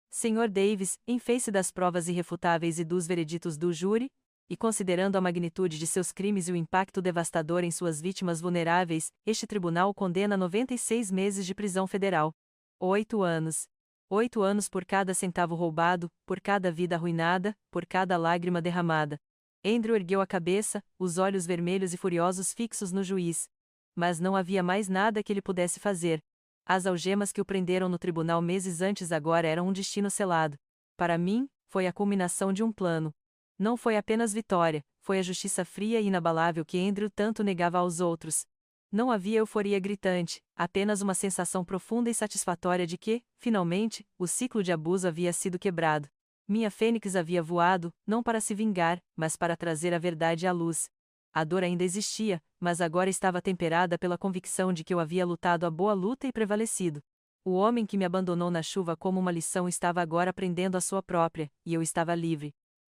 Sr. Davis, em face das provas irrefutáveis e dos vereditos do júri, e considerando a magnitude de seus crimes e o impacto devastador em suas vítimas vulneráveis, este tribunal o condena a 96 meses de prisão federal. 8 anos. 8 anos por cada centavo roubado, por cada vida arruinada, por cada lágrima derramada. Andrew ergueu a cabeça, os olhos vermelhos e furiosos fixos no juiz. Mas não havia mais nada que ele pudesse fazer. As algemas que o prenderam no tribunal meses antes agora eram um destino selado. Para mim, foi a culminação de um plano. Não foi apenas vitória, foi a justiça fria e inabalável que Andrew tanto negava aos outros. Não havia euforia gritante, apenas uma sensação profunda e satisfatória de que, finalmente, o ciclo de abuso havia sido quebrado. Minha fênix havia voado, não para se vingar, mas para trazer a verdade à luz. A dor ainda existia, mas agora estava temperada pela convicção de que eu havia lutado a boa luta e prevalecido. O homem que me abandonou na chuva como uma lição estava agora aprendendo a sua própria, e eu estava livre.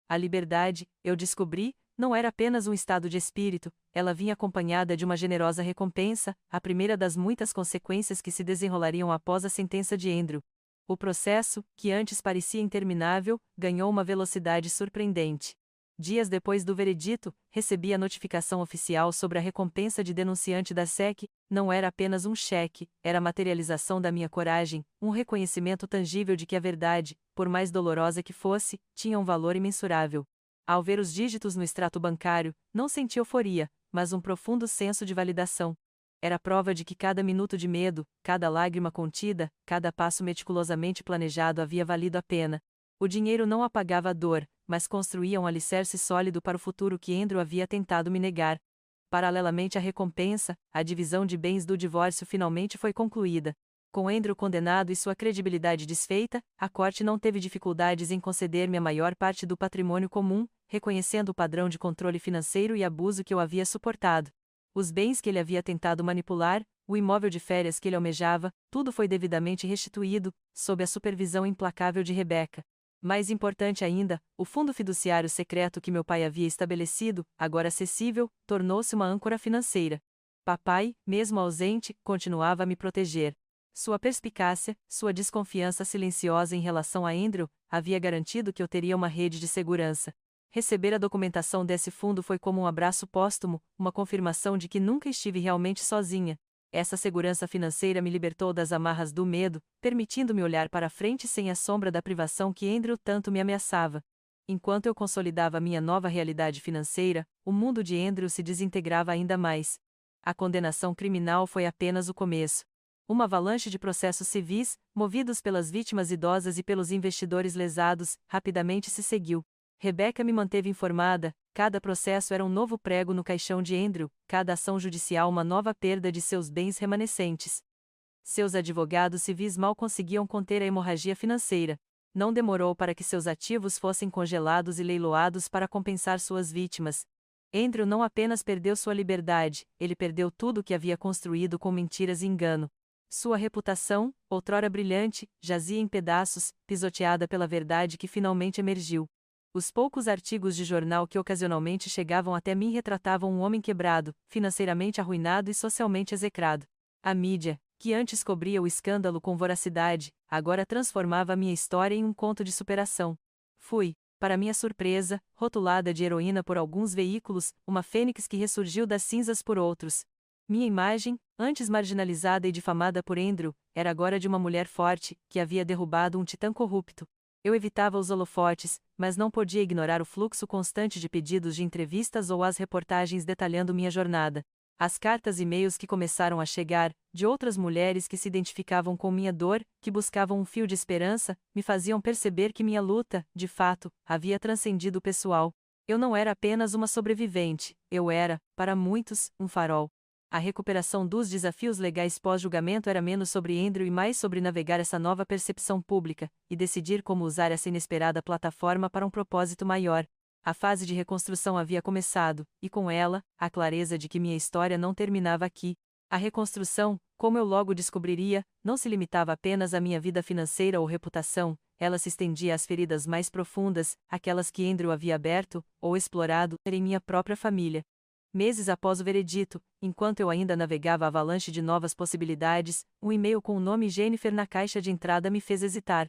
A liberdade, eu descobri, não era apenas um estado de espírito, ela vinha acompanhada de uma generosa recompensa, a primeira das muitas consequências que se desenrolariam após a sentença de Andrew. O processo, que antes parecia interminável, ganhou uma velocidade surpreendente. Dias depois do veredito, recebi a notificação oficial sobre a recompensa de denunciante da SEC. Não era apenas um cheque, era a materialização da minha coragem, um reconhecimento tangível de que a verdade, por mais dolorosa que fosse, tinha um valor imensurável. Ao ver os dígitos no extrato bancário, não senti euforia, mas um profundo senso de validação. Era prova de que cada minuto de medo, cada lágrima contida, cada passo meticulosamente planejado havia valido a pena. O dinheiro não apagava a dor, mas construía um alicerce sólido para o futuro que Andrew havia tentado me negar. Paralelamente à recompensa, a divisão de bens do divórcio finalmente foi concluída. Com Andrew condenado e sua credibilidade desfeita, a corte não teve dificuldades em conceder-me a maior parte do patrimônio comum, reconhecendo o padrão de controle financeiro e abuso que eu havia suportado. Os bens que ele havia tentado manipular, o imóvel de férias que ele almejava, tudo foi devidamente restituído, sob a supervisão implacável de Rebecca. Mais importante ainda, o fundo fiduciário secreto que meu pai havia estabelecido, agora acessível, tornou-se uma âncora financeira. Papai, mesmo ausente, continuava a me proteger. Sua perspicácia, sua desconfiança silenciosa em relação a Andrew, havia garantido que eu teria uma rede de segurança. Receber a documentação desse fundo foi como um abraço póstumo, uma confirmação de que nunca estive realmente sozinha. Essa segurança financeira me libertou das amarras do medo, permitindo-me olhar para frente sem a sombra da privação que Andrew tanto me ameaçava. Enquanto eu consolidava minha nova realidade financeira, o mundo de Andrew se desintegrava ainda mais. A condenação criminal foi apenas o começo. Uma avalanche de processos civis, movidos pelas vítimas idosas e pelos investidores lesados, rapidamente se seguiu. Rebecca me manteve informada, cada processo era um novo prego no caixão de Andrew, cada ação judicial uma nova perda de seus bens remanescentes. Seus advogados civis mal conseguiam conter a hemorragia financeira. Não demorou para que seus ativos fossem congelados e leiloados para compensar suas vítimas. Andrew não apenas perdeu sua liberdade, ele perdeu tudo o que havia construído com mentiras e engano. Sua reputação, outrora brilhante, jazia em pedaços, pisoteada pela verdade que finalmente emergiu. Os poucos artigos de jornal que ocasionalmente chegavam até mim retratavam um homem quebrado, financeiramente arruinado e socialmente execrado. A mídia, que antes cobria o escândalo com voracidade, agora transformava a minha história em um conto de superação. Fui, para minha surpresa, rotulada de heroína por alguns veículos, uma fênix que ressurgiu das cinzas por outros. Minha imagem, antes marginalizada e difamada por Andrew, era agora de uma mulher forte, que havia derrubado um titã corrupto. Eu evitava os holofotes, mas não podia ignorar o fluxo constante de pedidos de entrevistas ou as reportagens detalhando minha jornada. As cartas e e-mails que começaram a chegar, de outras mulheres que se identificavam com minha dor, que buscavam um fio de esperança, me faziam perceber que minha luta, de fato, havia transcendido o pessoal. Eu não era apenas uma sobrevivente, eu era, para muitos, um farol. A recuperação dos desafios legais pós-julgamento era menos sobre Andrew e mais sobre navegar essa nova percepção pública, e decidir como usar essa inesperada plataforma para um propósito maior. A fase de reconstrução havia começado, e com ela, a clareza de que minha história não terminava aqui. A reconstrução, como eu logo descobriria, não se limitava apenas à minha vida financeira ou reputação, ela se estendia às feridas mais profundas, aquelas que Andrew havia aberto, ou explorado, em minha própria família. Meses após o veredito, enquanto eu ainda navegava a avalanche de novas possibilidades, um e-mail com o nome Jennifer na caixa de entrada me fez hesitar.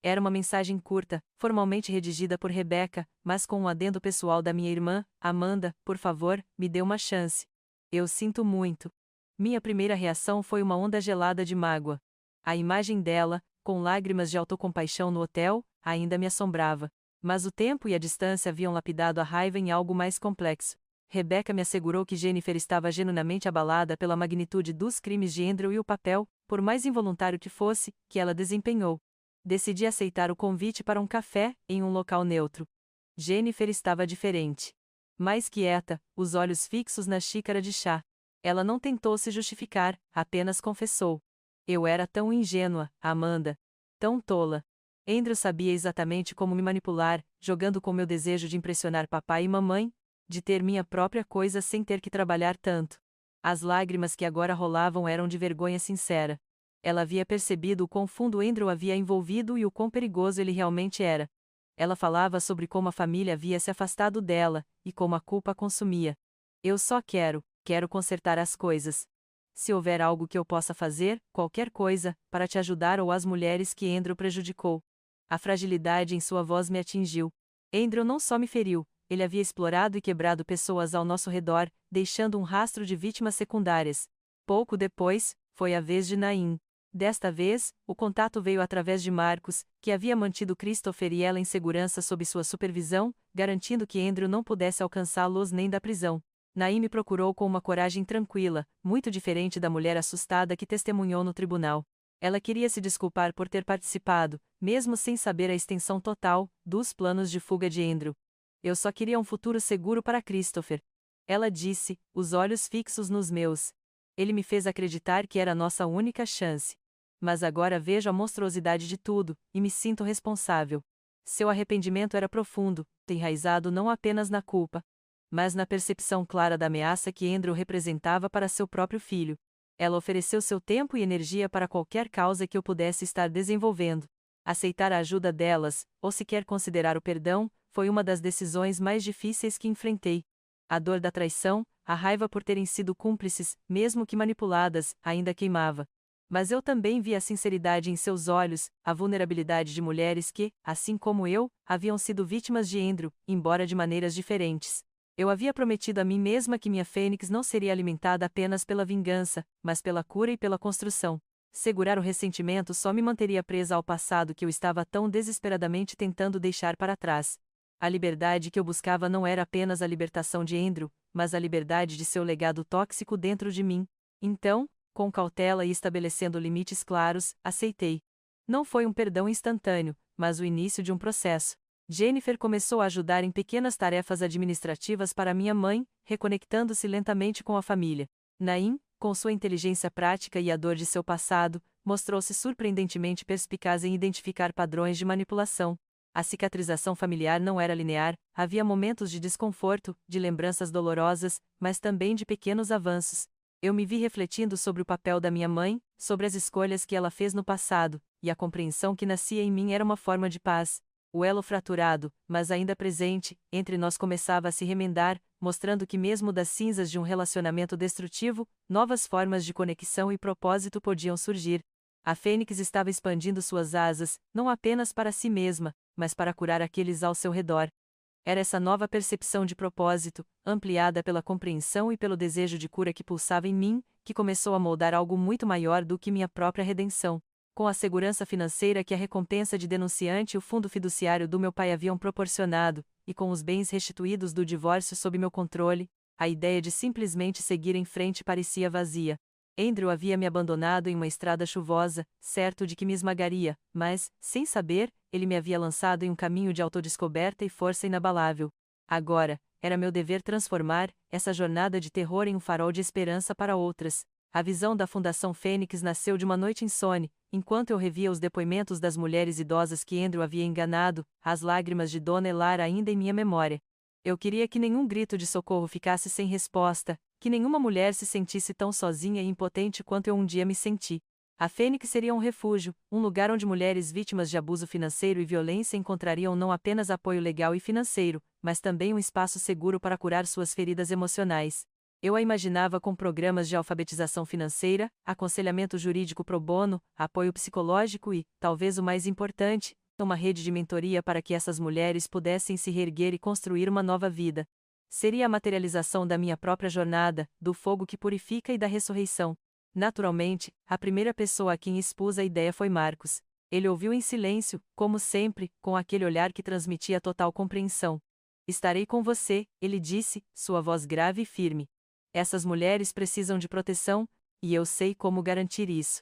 Era uma mensagem curta, formalmente redigida por Rebecca, mas com um adendo pessoal da minha irmã: Amanda, por favor, me dê uma chance. Eu sinto muito. Minha primeira reação foi uma onda gelada de mágoa. A imagem dela, com lágrimas de autocompaixão no hotel, ainda me assombrava. Mas o tempo e a distância haviam lapidado a raiva em algo mais complexo. Rebecca me assegurou que Jennifer estava genuinamente abalada pela magnitude dos crimes de Andrew e o papel, por mais involuntário que fosse, que ela desempenhou. Decidi aceitar o convite para um café, em um local neutro. Jennifer estava diferente. Mais quieta, os olhos fixos na xícara de chá. Ela não tentou se justificar, apenas confessou. Eu era tão ingênua, Amanda. Tão tola. Andrew sabia exatamente como me manipular, jogando com meu desejo de impressionar papai e mamãe, de ter minha própria coisa sem ter que trabalhar tanto. As lágrimas que agora rolavam eram de vergonha sincera. Ela havia percebido o quão fundo Andrew havia envolvido e o quão perigoso ele realmente era. Ela falava sobre como a família havia se afastado dela, e como a culpa a consumia. Eu só quero consertar as coisas. Se houver algo que eu possa fazer, qualquer coisa, para te ajudar ou as mulheres que Andrew prejudicou. A fragilidade em sua voz me atingiu. Andrew não só me feriu, ele havia explorado e quebrado pessoas ao nosso redor, deixando um rastro de vítimas secundárias. Pouco depois, foi a vez de Naim. Desta vez, o contato veio através de Marcos, que havia mantido Christopher e ela em segurança sob sua supervisão, garantindo que Andrew não pudesse alcançá-los nem da prisão. Naim me procurou com uma coragem tranquila, muito diferente da mulher assustada que testemunhou no tribunal. Ela queria se desculpar por ter participado, mesmo sem saber a extensão total, dos planos de fuga de Andrew. Eu só queria um futuro seguro para Christopher. Ela disse, os olhos fixos nos meus. Ele me fez acreditar que era nossa única chance. Mas agora vejo a monstruosidade de tudo, e me sinto responsável. Seu arrependimento era profundo, enraizado não apenas na culpa, mas na percepção clara da ameaça que Andrew representava para seu próprio filho. Ela ofereceu seu tempo e energia para qualquer causa que eu pudesse estar desenvolvendo. Aceitar a ajuda delas, ou sequer considerar o perdão, foi uma das decisões mais difíceis que enfrentei. A dor da traição, a raiva por terem sido cúmplices, mesmo que manipuladas, ainda queimava. Mas eu também vi a sinceridade em seus olhos, a vulnerabilidade de mulheres que, assim como eu, haviam sido vítimas de Andrew, embora de maneiras diferentes. Eu havia prometido a mim mesma que minha fênix não seria alimentada apenas pela vingança, mas pela cura e pela construção. Segurar o ressentimento só me manteria presa ao passado que eu estava tão desesperadamente tentando deixar para trás. A liberdade que eu buscava não era apenas a libertação de Andrew, mas a liberdade de seu legado tóxico dentro de mim. Então, com cautela e estabelecendo limites claros, aceitei. Não foi um perdão instantâneo, mas o início de um processo. Jennifer começou a ajudar em pequenas tarefas administrativas para minha mãe, reconectando-se lentamente com a família. Naim, com sua inteligência prática e a dor de seu passado, mostrou-se surpreendentemente perspicaz em identificar padrões de manipulação. A cicatrização familiar não era linear, havia momentos de desconforto, de lembranças dolorosas, mas também de pequenos avanços. Eu me vi refletindo sobre o papel da minha mãe, sobre as escolhas que ela fez no passado, e a compreensão que nascia em mim era uma forma de paz. O elo fraturado, mas ainda presente, entre nós começava a se remendar, mostrando que mesmo das cinzas de um relacionamento destrutivo, novas formas de conexão e propósito podiam surgir. A fênix estava expandindo suas asas, não apenas para si mesma, mas para curar aqueles ao seu redor. Era essa nova percepção de propósito, ampliada pela compreensão e pelo desejo de cura que pulsava em mim, que começou a moldar algo muito maior do que minha própria redenção. Com a segurança financeira que a recompensa de denunciante e o fundo fiduciário do meu pai haviam proporcionado, e com os bens restituídos do divórcio sob meu controle, a ideia de simplesmente seguir em frente parecia vazia. Andrew havia me abandonado em uma estrada chuvosa, certo de que me esmagaria, mas, sem saber, ele me havia lançado em um caminho de autodescoberta e força inabalável. Agora, era meu dever transformar essa jornada de terror em um farol de esperança para outras. A visão da Fundação Fênix nasceu de uma noite insone, enquanto eu revia os depoimentos das mulheres idosas que Andrew havia enganado, as lágrimas de Dona Elara ainda em minha memória. Eu queria que nenhum grito de socorro ficasse sem resposta, que nenhuma mulher se sentisse tão sozinha e impotente quanto eu um dia me senti. A Fênix seria um refúgio, um lugar onde mulheres vítimas de abuso financeiro e violência encontrariam não apenas apoio legal e financeiro, mas também um espaço seguro para curar suas feridas emocionais. Eu a imaginava com programas de alfabetização financeira, aconselhamento jurídico pro bono, apoio psicológico e, talvez o mais importante, uma rede de mentoria para que essas mulheres pudessem se reerguer e construir uma nova vida. Seria a materialização da minha própria jornada, do fogo que purifica e da ressurreição. Naturalmente, a primeira pessoa a quem expus a ideia foi Marcos. Ele ouviu em silêncio, como sempre, com aquele olhar que transmitia total compreensão. Estarei com você, ele disse, sua voz grave e firme. Essas mulheres precisam de proteção, e eu sei como garantir isso.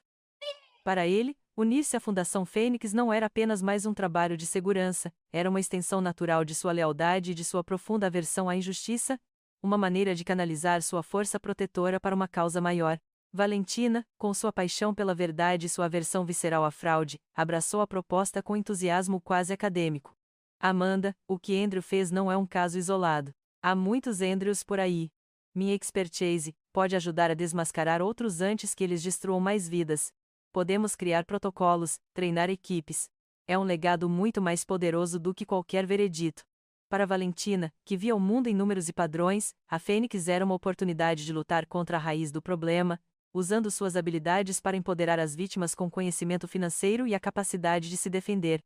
Para ele, unir-se à Fundação Fênix não era apenas mais um trabalho de segurança, era uma extensão natural de sua lealdade e de sua profunda aversão à injustiça, uma maneira de canalizar sua força protetora para uma causa maior. Valentina, com sua paixão pela verdade e sua aversão visceral à fraude, abraçou a proposta com entusiasmo quase acadêmico. Amanda, o que Andrew fez não é um caso isolado. Há muitos Andrews por aí. Minha expertise pode ajudar a desmascarar outros antes que eles destruam mais vidas. Podemos criar protocolos, treinar equipes. É um legado muito mais poderoso do que qualquer veredito. Para Valentina, que via o mundo em números e padrões, a Fênix era uma oportunidade de lutar contra a raiz do problema, usando suas habilidades para empoderar as vítimas com conhecimento financeiro e a capacidade de se defender.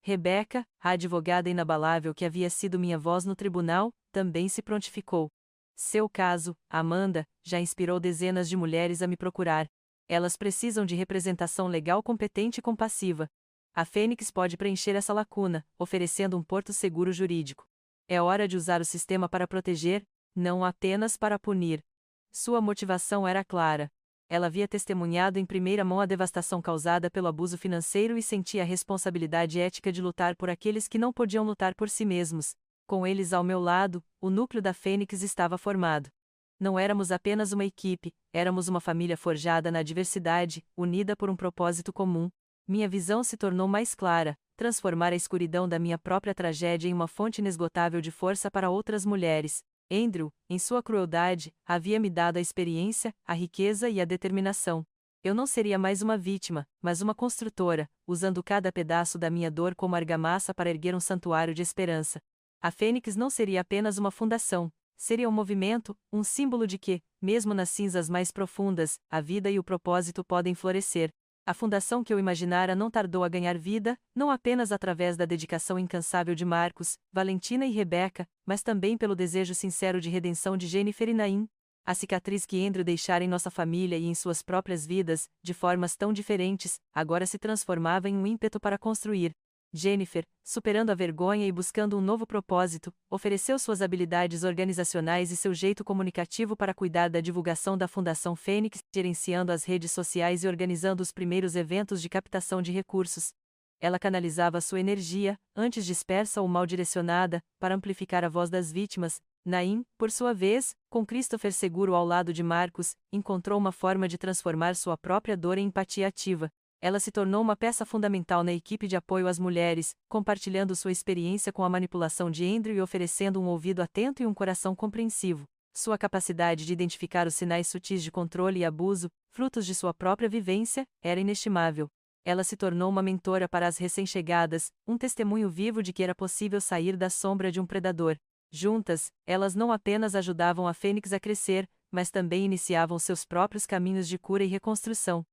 Rebeca, a advogada inabalável que havia sido minha voz no tribunal, também se prontificou. Seu caso, Amanda, já inspirou dezenas de mulheres a me procurar. Elas precisam de representação legal competente e compassiva. A Fênix pode preencher essa lacuna, oferecendo um porto seguro jurídico. É hora de usar o sistema para proteger, não apenas para punir. Sua motivação era clara. Ela havia testemunhado em primeira mão a devastação causada pelo abuso financeiro e sentia a responsabilidade ética de lutar por aqueles que não podiam lutar por si mesmos. Com eles ao meu lado, o núcleo da Fênix estava formado. Não éramos apenas uma equipe, éramos uma família forjada na diversidade, unida por um propósito comum. Minha visão se tornou mais clara: transformar a escuridão da minha própria tragédia em uma fonte inesgotável de força para outras mulheres. Andrew, em sua crueldade, havia me dado a experiência, a riqueza e a determinação. Eu não seria mais uma vítima, mas uma construtora, usando cada pedaço da minha dor como argamassa para erguer um santuário de esperança. A Fênix não seria apenas uma fundação, seria um movimento, um símbolo de que, mesmo nas cinzas mais profundas, a vida e o propósito podem florescer. A fundação que eu imaginara não tardou a ganhar vida, não apenas através da dedicação incansável de Marcos, Valentina e Rebeca, mas também pelo desejo sincero de redenção de Jennifer e Naim. A cicatriz que Andrew deixara em nossa família e em suas próprias vidas, de formas tão diferentes, agora se transformava em um ímpeto para construir. Jennifer, superando a vergonha e buscando um novo propósito, ofereceu suas habilidades organizacionais e seu jeito comunicativo para cuidar da divulgação da Fundação Fênix, gerenciando as redes sociais e organizando os primeiros eventos de captação de recursos. Ela canalizava sua energia, antes dispersa ou mal direcionada, para amplificar a voz das vítimas. Naim, por sua vez, com Christopher seguro ao lado de Marcos, encontrou uma forma de transformar sua própria dor em empatia ativa. Ela se tornou uma peça fundamental na equipe de apoio às mulheres, compartilhando sua experiência com a manipulação de Andrew e oferecendo um ouvido atento e um coração compreensivo. Sua capacidade de identificar os sinais sutis de controle e abuso, frutos de sua própria vivência, era inestimável. Ela se tornou uma mentora para as recém-chegadas, um testemunho vivo de que era possível sair da sombra de um predador. Juntas, elas não apenas ajudavam a Fênix a crescer, mas também iniciavam seus próprios caminhos de cura e reconstrução.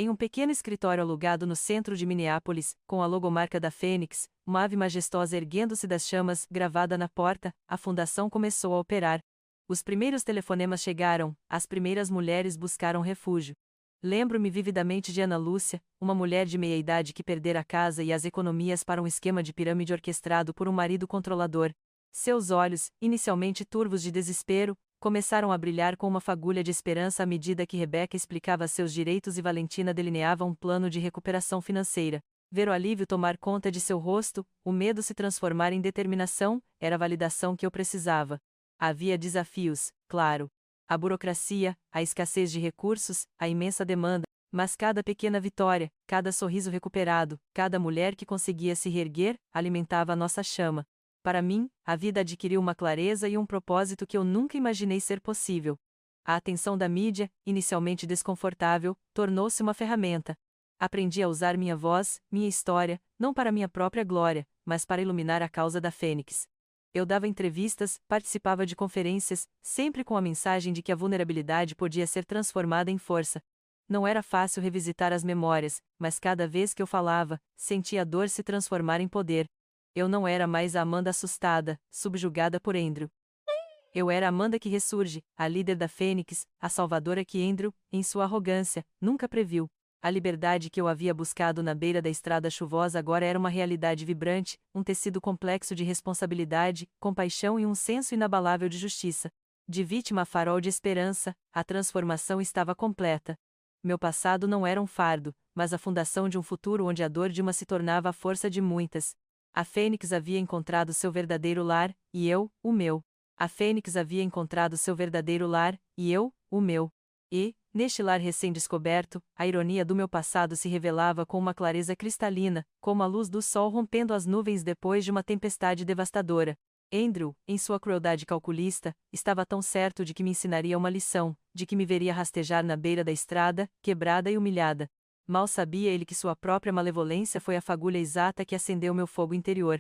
Em um pequeno escritório alugado no centro de Minneapolis, com a logomarca da Fênix, uma ave majestosa erguendo-se das chamas, gravada na porta, a fundação começou a operar. Os primeiros telefonemas chegaram, as primeiras mulheres buscaram refúgio. Lembro-me vividamente de Ana Lúcia, uma mulher de meia-idade que perdera a casa e as economias para um esquema de pirâmide orquestrado por um marido controlador. Seus olhos, inicialmente turvos de desespero, começaram a brilhar com uma fagulha de esperança à medida que Rebeca explicava seus direitos e Valentina delineava um plano de recuperação financeira. Ver o alívio tomar conta de seu rosto, o medo se transformar em determinação, era a validação que eu precisava. Havia desafios, claro. A burocracia, a escassez de recursos, a imensa demanda, mas cada pequena vitória, cada sorriso recuperado, cada mulher que conseguia se reerguer, alimentava a nossa chama. Para mim, a vida adquiriu uma clareza e um propósito que eu nunca imaginei ser possível. A atenção da mídia, inicialmente desconfortável, tornou-se uma ferramenta. Aprendi a usar minha voz, minha história, não para minha própria glória, mas para iluminar a causa da Fênix. Eu dava entrevistas, participava de conferências, sempre com a mensagem de que a vulnerabilidade podia ser transformada em força. Não era fácil revisitar as memórias, mas cada vez que eu falava, sentia a dor se transformar em poder. Eu não era mais a Amanda assustada, subjugada por Andrew. Eu era a Amanda que ressurge, a líder da Fênix, a salvadora que Andrew, em sua arrogância, nunca previu. A liberdade que eu havia buscado na beira da estrada chuvosa agora era uma realidade vibrante, um tecido complexo de responsabilidade, compaixão e um senso inabalável de justiça. De vítima a farol de esperança, a transformação estava completa. Meu passado não era um fardo, mas a fundação de um futuro onde a dor de uma se tornava a força de muitas. A Fênix havia encontrado seu verdadeiro lar, e eu, o meu. A Fênix havia encontrado seu verdadeiro lar, e eu, o meu. E, neste lar recém-descoberto, a ironia do meu passado se revelava com uma clareza cristalina, como a luz do sol rompendo as nuvens depois de uma tempestade devastadora. Andrew, em sua crueldade calculista, estava tão certo de que me ensinaria uma lição, de que me veria rastejar na beira da estrada, quebrada e humilhada. Mal sabia ele que sua própria malevolência foi a fagulha exata que acendeu meu fogo interior.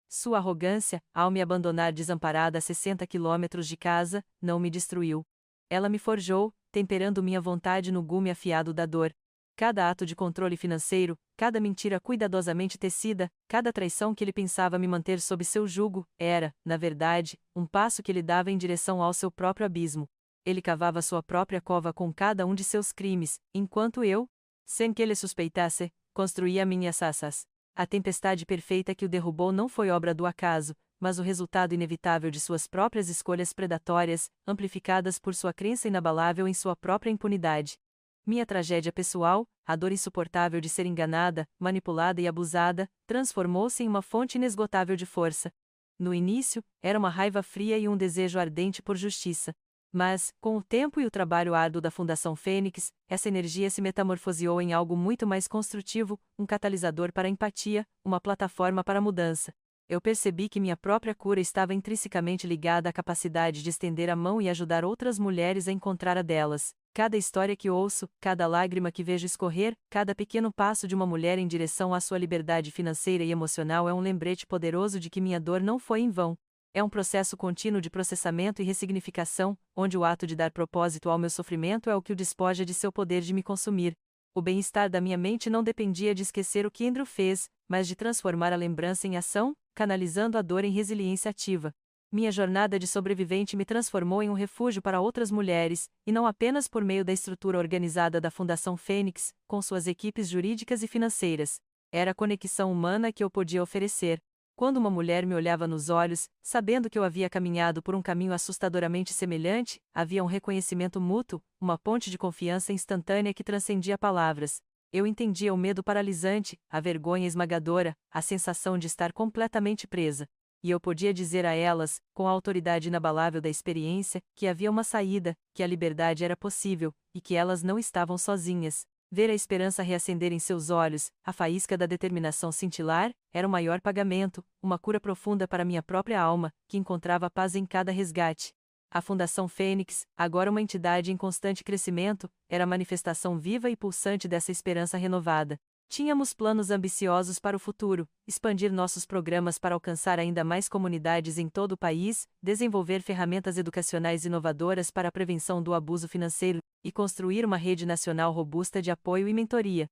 Sua arrogância, ao me abandonar desamparada a 60 quilômetros de casa, não me destruiu. Ela me forjou, temperando minha vontade no gume afiado da dor. Cada ato de controle financeiro, cada mentira cuidadosamente tecida, cada traição que ele pensava me manter sob seu jugo, era, na verdade, um passo que ele dava em direção ao seu próprio abismo. Ele cavava sua própria cova com cada um de seus crimes, enquanto eu, sem que ele suspeitasse, construía minhas asas. A tempestade perfeita que o derrubou não foi obra do acaso, mas o resultado inevitável de suas próprias escolhas predatórias, amplificadas por sua crença inabalável em sua própria impunidade. Minha tragédia pessoal, a dor insuportável de ser enganada, manipulada e abusada, transformou-se em uma fonte inesgotável de força. No início, era uma raiva fria e um desejo ardente por justiça. Mas, com o tempo e o trabalho árduo da Fundação Fênix, essa energia se metamorfoseou em algo muito mais construtivo, um catalisador para a empatia, uma plataforma para a mudança. Eu percebi que minha própria cura estava intrinsecamente ligada à capacidade de estender a mão e ajudar outras mulheres a encontrar a delas. Cada história que ouço, cada lágrima que vejo escorrer, cada pequeno passo de uma mulher em direção à sua liberdade financeira e emocional é um lembrete poderoso de que minha dor não foi em vão. É um processo contínuo de processamento e ressignificação, onde o ato de dar propósito ao meu sofrimento é o que o despoja de seu poder de me consumir. O bem-estar da minha mente não dependia de esquecer o que Andrew fez, mas de transformar a lembrança em ação, canalizando a dor em resiliência ativa. Minha jornada de sobrevivente me transformou em um refúgio para outras mulheres, e não apenas por meio da estrutura organizada da Fundação Fênix, com suas equipes jurídicas e financeiras. Era a conexão humana que eu podia oferecer. Quando uma mulher me olhava nos olhos, sabendo que eu havia caminhado por um caminho assustadoramente semelhante, havia um reconhecimento mútuo, uma ponte de confiança instantânea que transcendia palavras. Eu entendia o medo paralisante, a vergonha esmagadora, a sensação de estar completamente presa. E eu podia dizer a elas, com a autoridade inabalável da experiência, que havia uma saída, que a liberdade era possível, e que elas não estavam sozinhas. Ver a esperança reacender em seus olhos, a faísca da determinação cintilar, era o maior pagamento, uma cura profunda para minha própria alma, que encontrava paz em cada resgate. A Fundação Fênix, agora uma entidade em constante crescimento, era a manifestação viva e pulsante dessa esperança renovada. Tínhamos planos ambiciosos para o futuro, expandir nossos programas para alcançar ainda mais comunidades em todo o país, desenvolver ferramentas educacionais inovadoras para a prevenção do abuso financeiro, e construir uma rede nacional robusta de apoio e mentoria.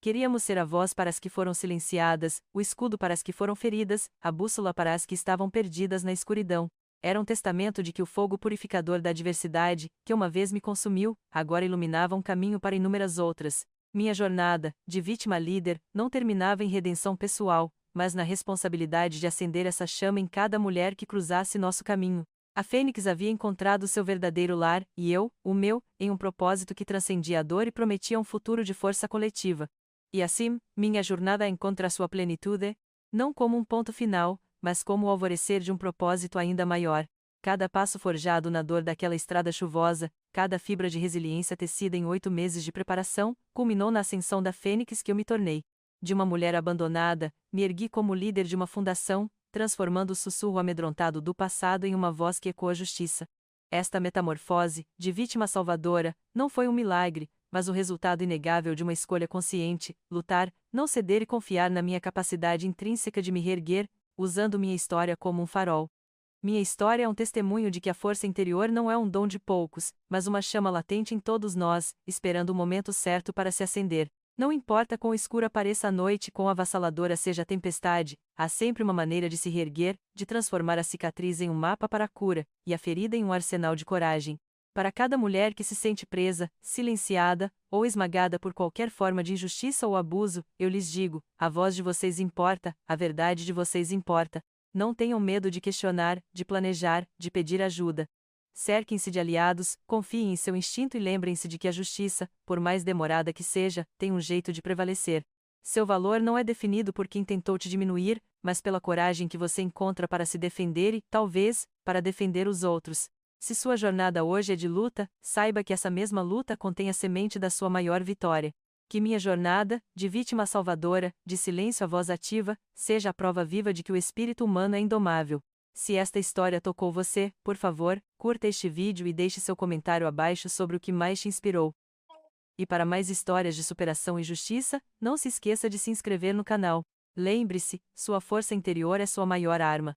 Queríamos ser a voz para as que foram silenciadas, o escudo para as que foram feridas, a bússola para as que estavam perdidas na escuridão. Era um testamento de que o fogo purificador da diversidade, que uma vez me consumiu, agora iluminava um caminho para inúmeras outras. Minha jornada, de vítima a líder, não terminava em redenção pessoal, mas na responsabilidade de acender essa chama em cada mulher que cruzasse nosso caminho. A Fênix havia encontrado seu verdadeiro lar, e eu, o meu, em um propósito que transcendia a dor e prometia um futuro de força coletiva. E assim, minha jornada encontra sua plenitude, não como um ponto final, mas como o alvorecer de um propósito ainda maior. Cada passo forjado na dor daquela estrada chuvosa, cada fibra de resiliência tecida em 8 meses de preparação, culminou na ascensão da Fênix que eu me tornei. De uma mulher abandonada, me ergui como líder de uma fundação, transformando o sussurro amedrontado do passado em uma voz que ecoa a justiça. Esta metamorfose, de vítima salvadora, não foi um milagre, mas o resultado inegável de uma escolha consciente, lutar, não ceder e confiar na minha capacidade intrínseca de me reerguer, usando minha história como um farol. Minha história é um testemunho de que a força interior não é um dom de poucos, mas uma chama latente em todos nós, esperando o momento certo para se acender. Não importa quão escura pareça a noite, quão avassaladora seja a tempestade, há sempre uma maneira de se reerguer, de transformar a cicatriz em um mapa para a cura, e a ferida em um arsenal de coragem. Para cada mulher que se sente presa, silenciada, ou esmagada por qualquer forma de injustiça ou abuso, eu lhes digo: a voz de vocês importa, a verdade de vocês importa. Não tenham medo de questionar, de planejar, de pedir ajuda. Cerquem-se de aliados, confiem em seu instinto e lembrem-se de que a justiça, por mais demorada que seja, tem um jeito de prevalecer. Seu valor não é definido por quem tentou te diminuir, mas pela coragem que você encontra para se defender e, talvez, para defender os outros. Se sua jornada hoje é de luta, saiba que essa mesma luta contém a semente da sua maior vitória. Que minha jornada, de vítima a salvadora, de silêncio a voz ativa, seja a prova viva de que o espírito humano é indomável. Se esta história tocou você, por favor, curta este vídeo e deixe seu comentário abaixo sobre o que mais te inspirou. E para mais histórias de superação e justiça, não se esqueça de se inscrever no canal. Lembre-se, sua força interior é sua maior arma.